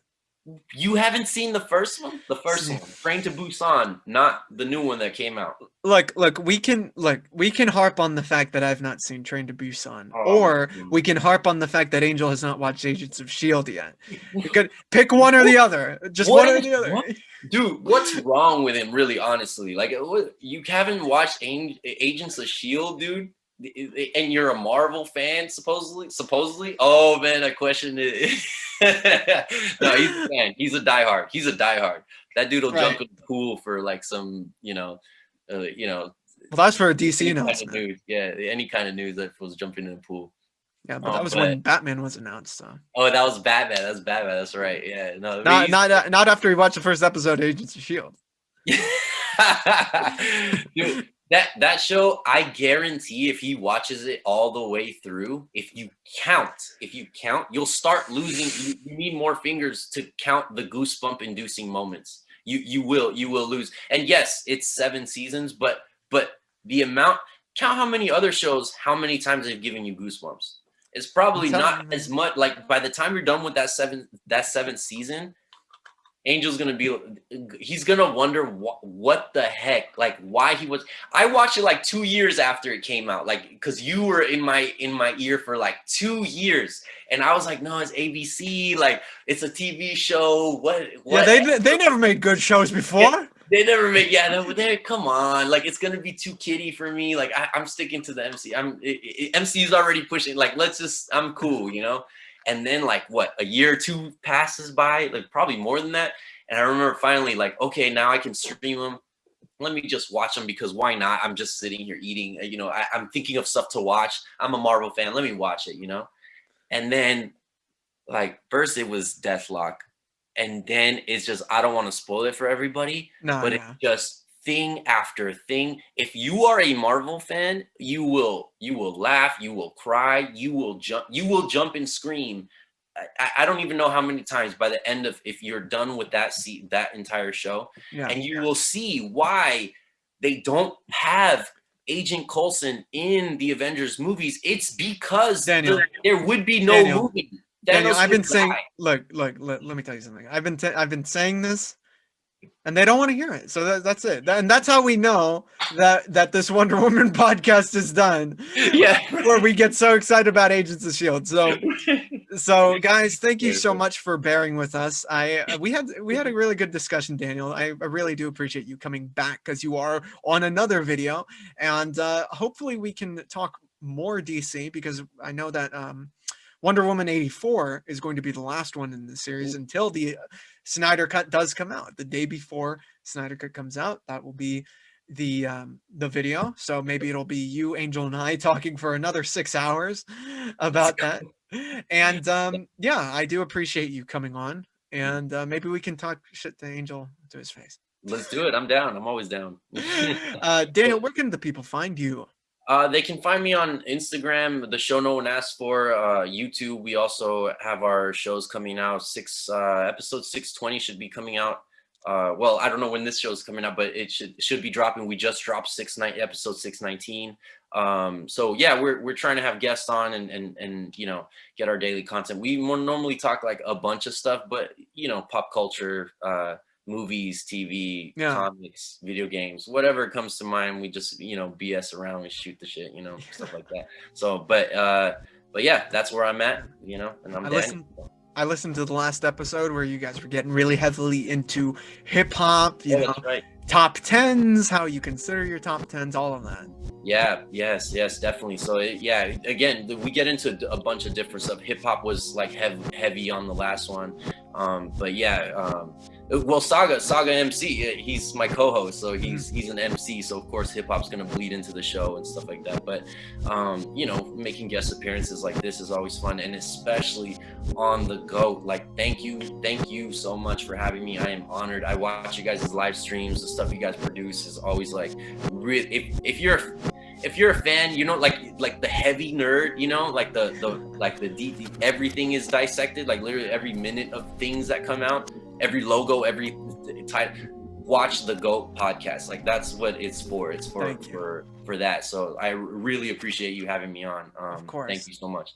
You haven't seen the first one? The first one, Train to Busan, not the new one that came out. Look, we can harp on the fact that I've not seen Train to Busan, or we can harp on the fact that Angel has not watched Agents of S.H.I.E.L.D. yet. You could pick one or the other, just one or the other. Dude, what's wrong with him, really, honestly? Like, you haven't watched Agents of S.H.I.E.L.D., dude? And you're a Marvel fan, supposedly. Oh man, I question it. No, he's a fan. He's a diehard. That dude will jump in the pool for like some, Well, that's for a DC announcement. Kind of news. Yeah, any kind of news that was jumping in the pool. Yeah, but that was when Batman was announced. So. Oh, that was Batman. That's Batman. That's right. Yeah, no, not after we watched the first episode of Agents of S.H.I.E.L.D. Dude, that show, I guarantee if he watches it all the way through, if you count, you'll start losing. You need more fingers to count the goosebump inducing moments. You will lose. And yes, it's 7 seasons, but the amount, count how many other shows, how many times they've given you goosebumps. It's probably not as much. Like, by the time you're done with that seventh season, Angel's he's gonna wonder what the heck, like, why he was. I watched it like 2 years after it came out, like, because you were in my ear for like 2 years, and I was like, no, it's ABC, like, it's a TV show. What? Yeah, they never made good shows before. Yeah, they never made. Yeah, no, come on, like, it's gonna be too kiddie for me. Like, I'm sticking to the MC. MC's already pushing. Like, I'm cool, you know. And then, like, what, a year or two passes by, like, probably more than that. And I remember finally, like, okay, now I can stream them. Let me just watch them, because why not? I'm just sitting here eating, you know, I'm thinking of stuff to watch. I'm a Marvel fan. Let me watch it, you know. And then, like, first it was Deathlock. And then it's just, I don't want to spoil it for everybody. But it's just thing after thing. If you are a Marvel fan, you will laugh, you will cry, you will jump and scream. I don't even know how many times by the end of, if you're done with that entire show, and you will see why they don't have Agent Coulson in the Avengers movies. It's because there would be no movie. Daniel, I've been saying, look, let me tell you something. I've been saying this, and they don't want to hear it. So that's it. And that's how we know that this Wonder Woman podcast is done. Yeah. Where we get so excited about Agents of S.H.I.E.L.D. So guys, thank you so much for bearing with us. We had a really good discussion, Daniel. I really do appreciate you coming back, because you are on another video. And hopefully we can talk more DC, because I know that Wonder Woman 84 is going to be the last one in the series until the Snyder Cut does come out. The day before Snyder Cut comes out, that will be the video. So maybe it'll be you, Angel, and I talking for another 6 hours about that. And yeah, I do appreciate you coming on, and maybe we can talk shit to Angel to his face. Let's do it. I'm down. I'm always down. Daniel, where can the people find you? They can find me on Instagram, The Show No One Asked For, YouTube. We also have our shows coming out. Episode 620 should be coming out. Well, I don't know when this show is coming out, but it should be dropping. We just dropped episode 619. So yeah, we're trying to have guests on and you know, get our daily content. We normally talk like a bunch of stuff, but you know, pop culture, movies, TV, comics, video games, whatever comes to mind. We just, you know, BS around, we shoot the shit, you know, stuff like that. So, but yeah, that's where I'm at, you know, and I listened to the last episode where you guys were getting really heavily into hip hop, you know, that's right. top tens, how you consider your top tens, all of that. Yeah, yes, definitely. So again, we get into a bunch of different stuff. Hip hop was like heavy on the last one, but well, Saga MC, he's my co-host, so he's an MC, so of course hip hop's gonna bleed into the show and stuff like that. But you know, making guest appearances like this is always fun, and especially on the GOAT. Like, thank you so much for having me. I am honored. I watch you guys' live streams. The stuff you guys produce is always like really. If you're a fan, you know, like the heavy nerd, you know, like the deep, everything is dissected, like literally every minute of things that come out, every logo, every title. Watch the GOAT podcast. Like, that's what it's for. It's for that. So I really appreciate you having me on. Of course. Thank you so much.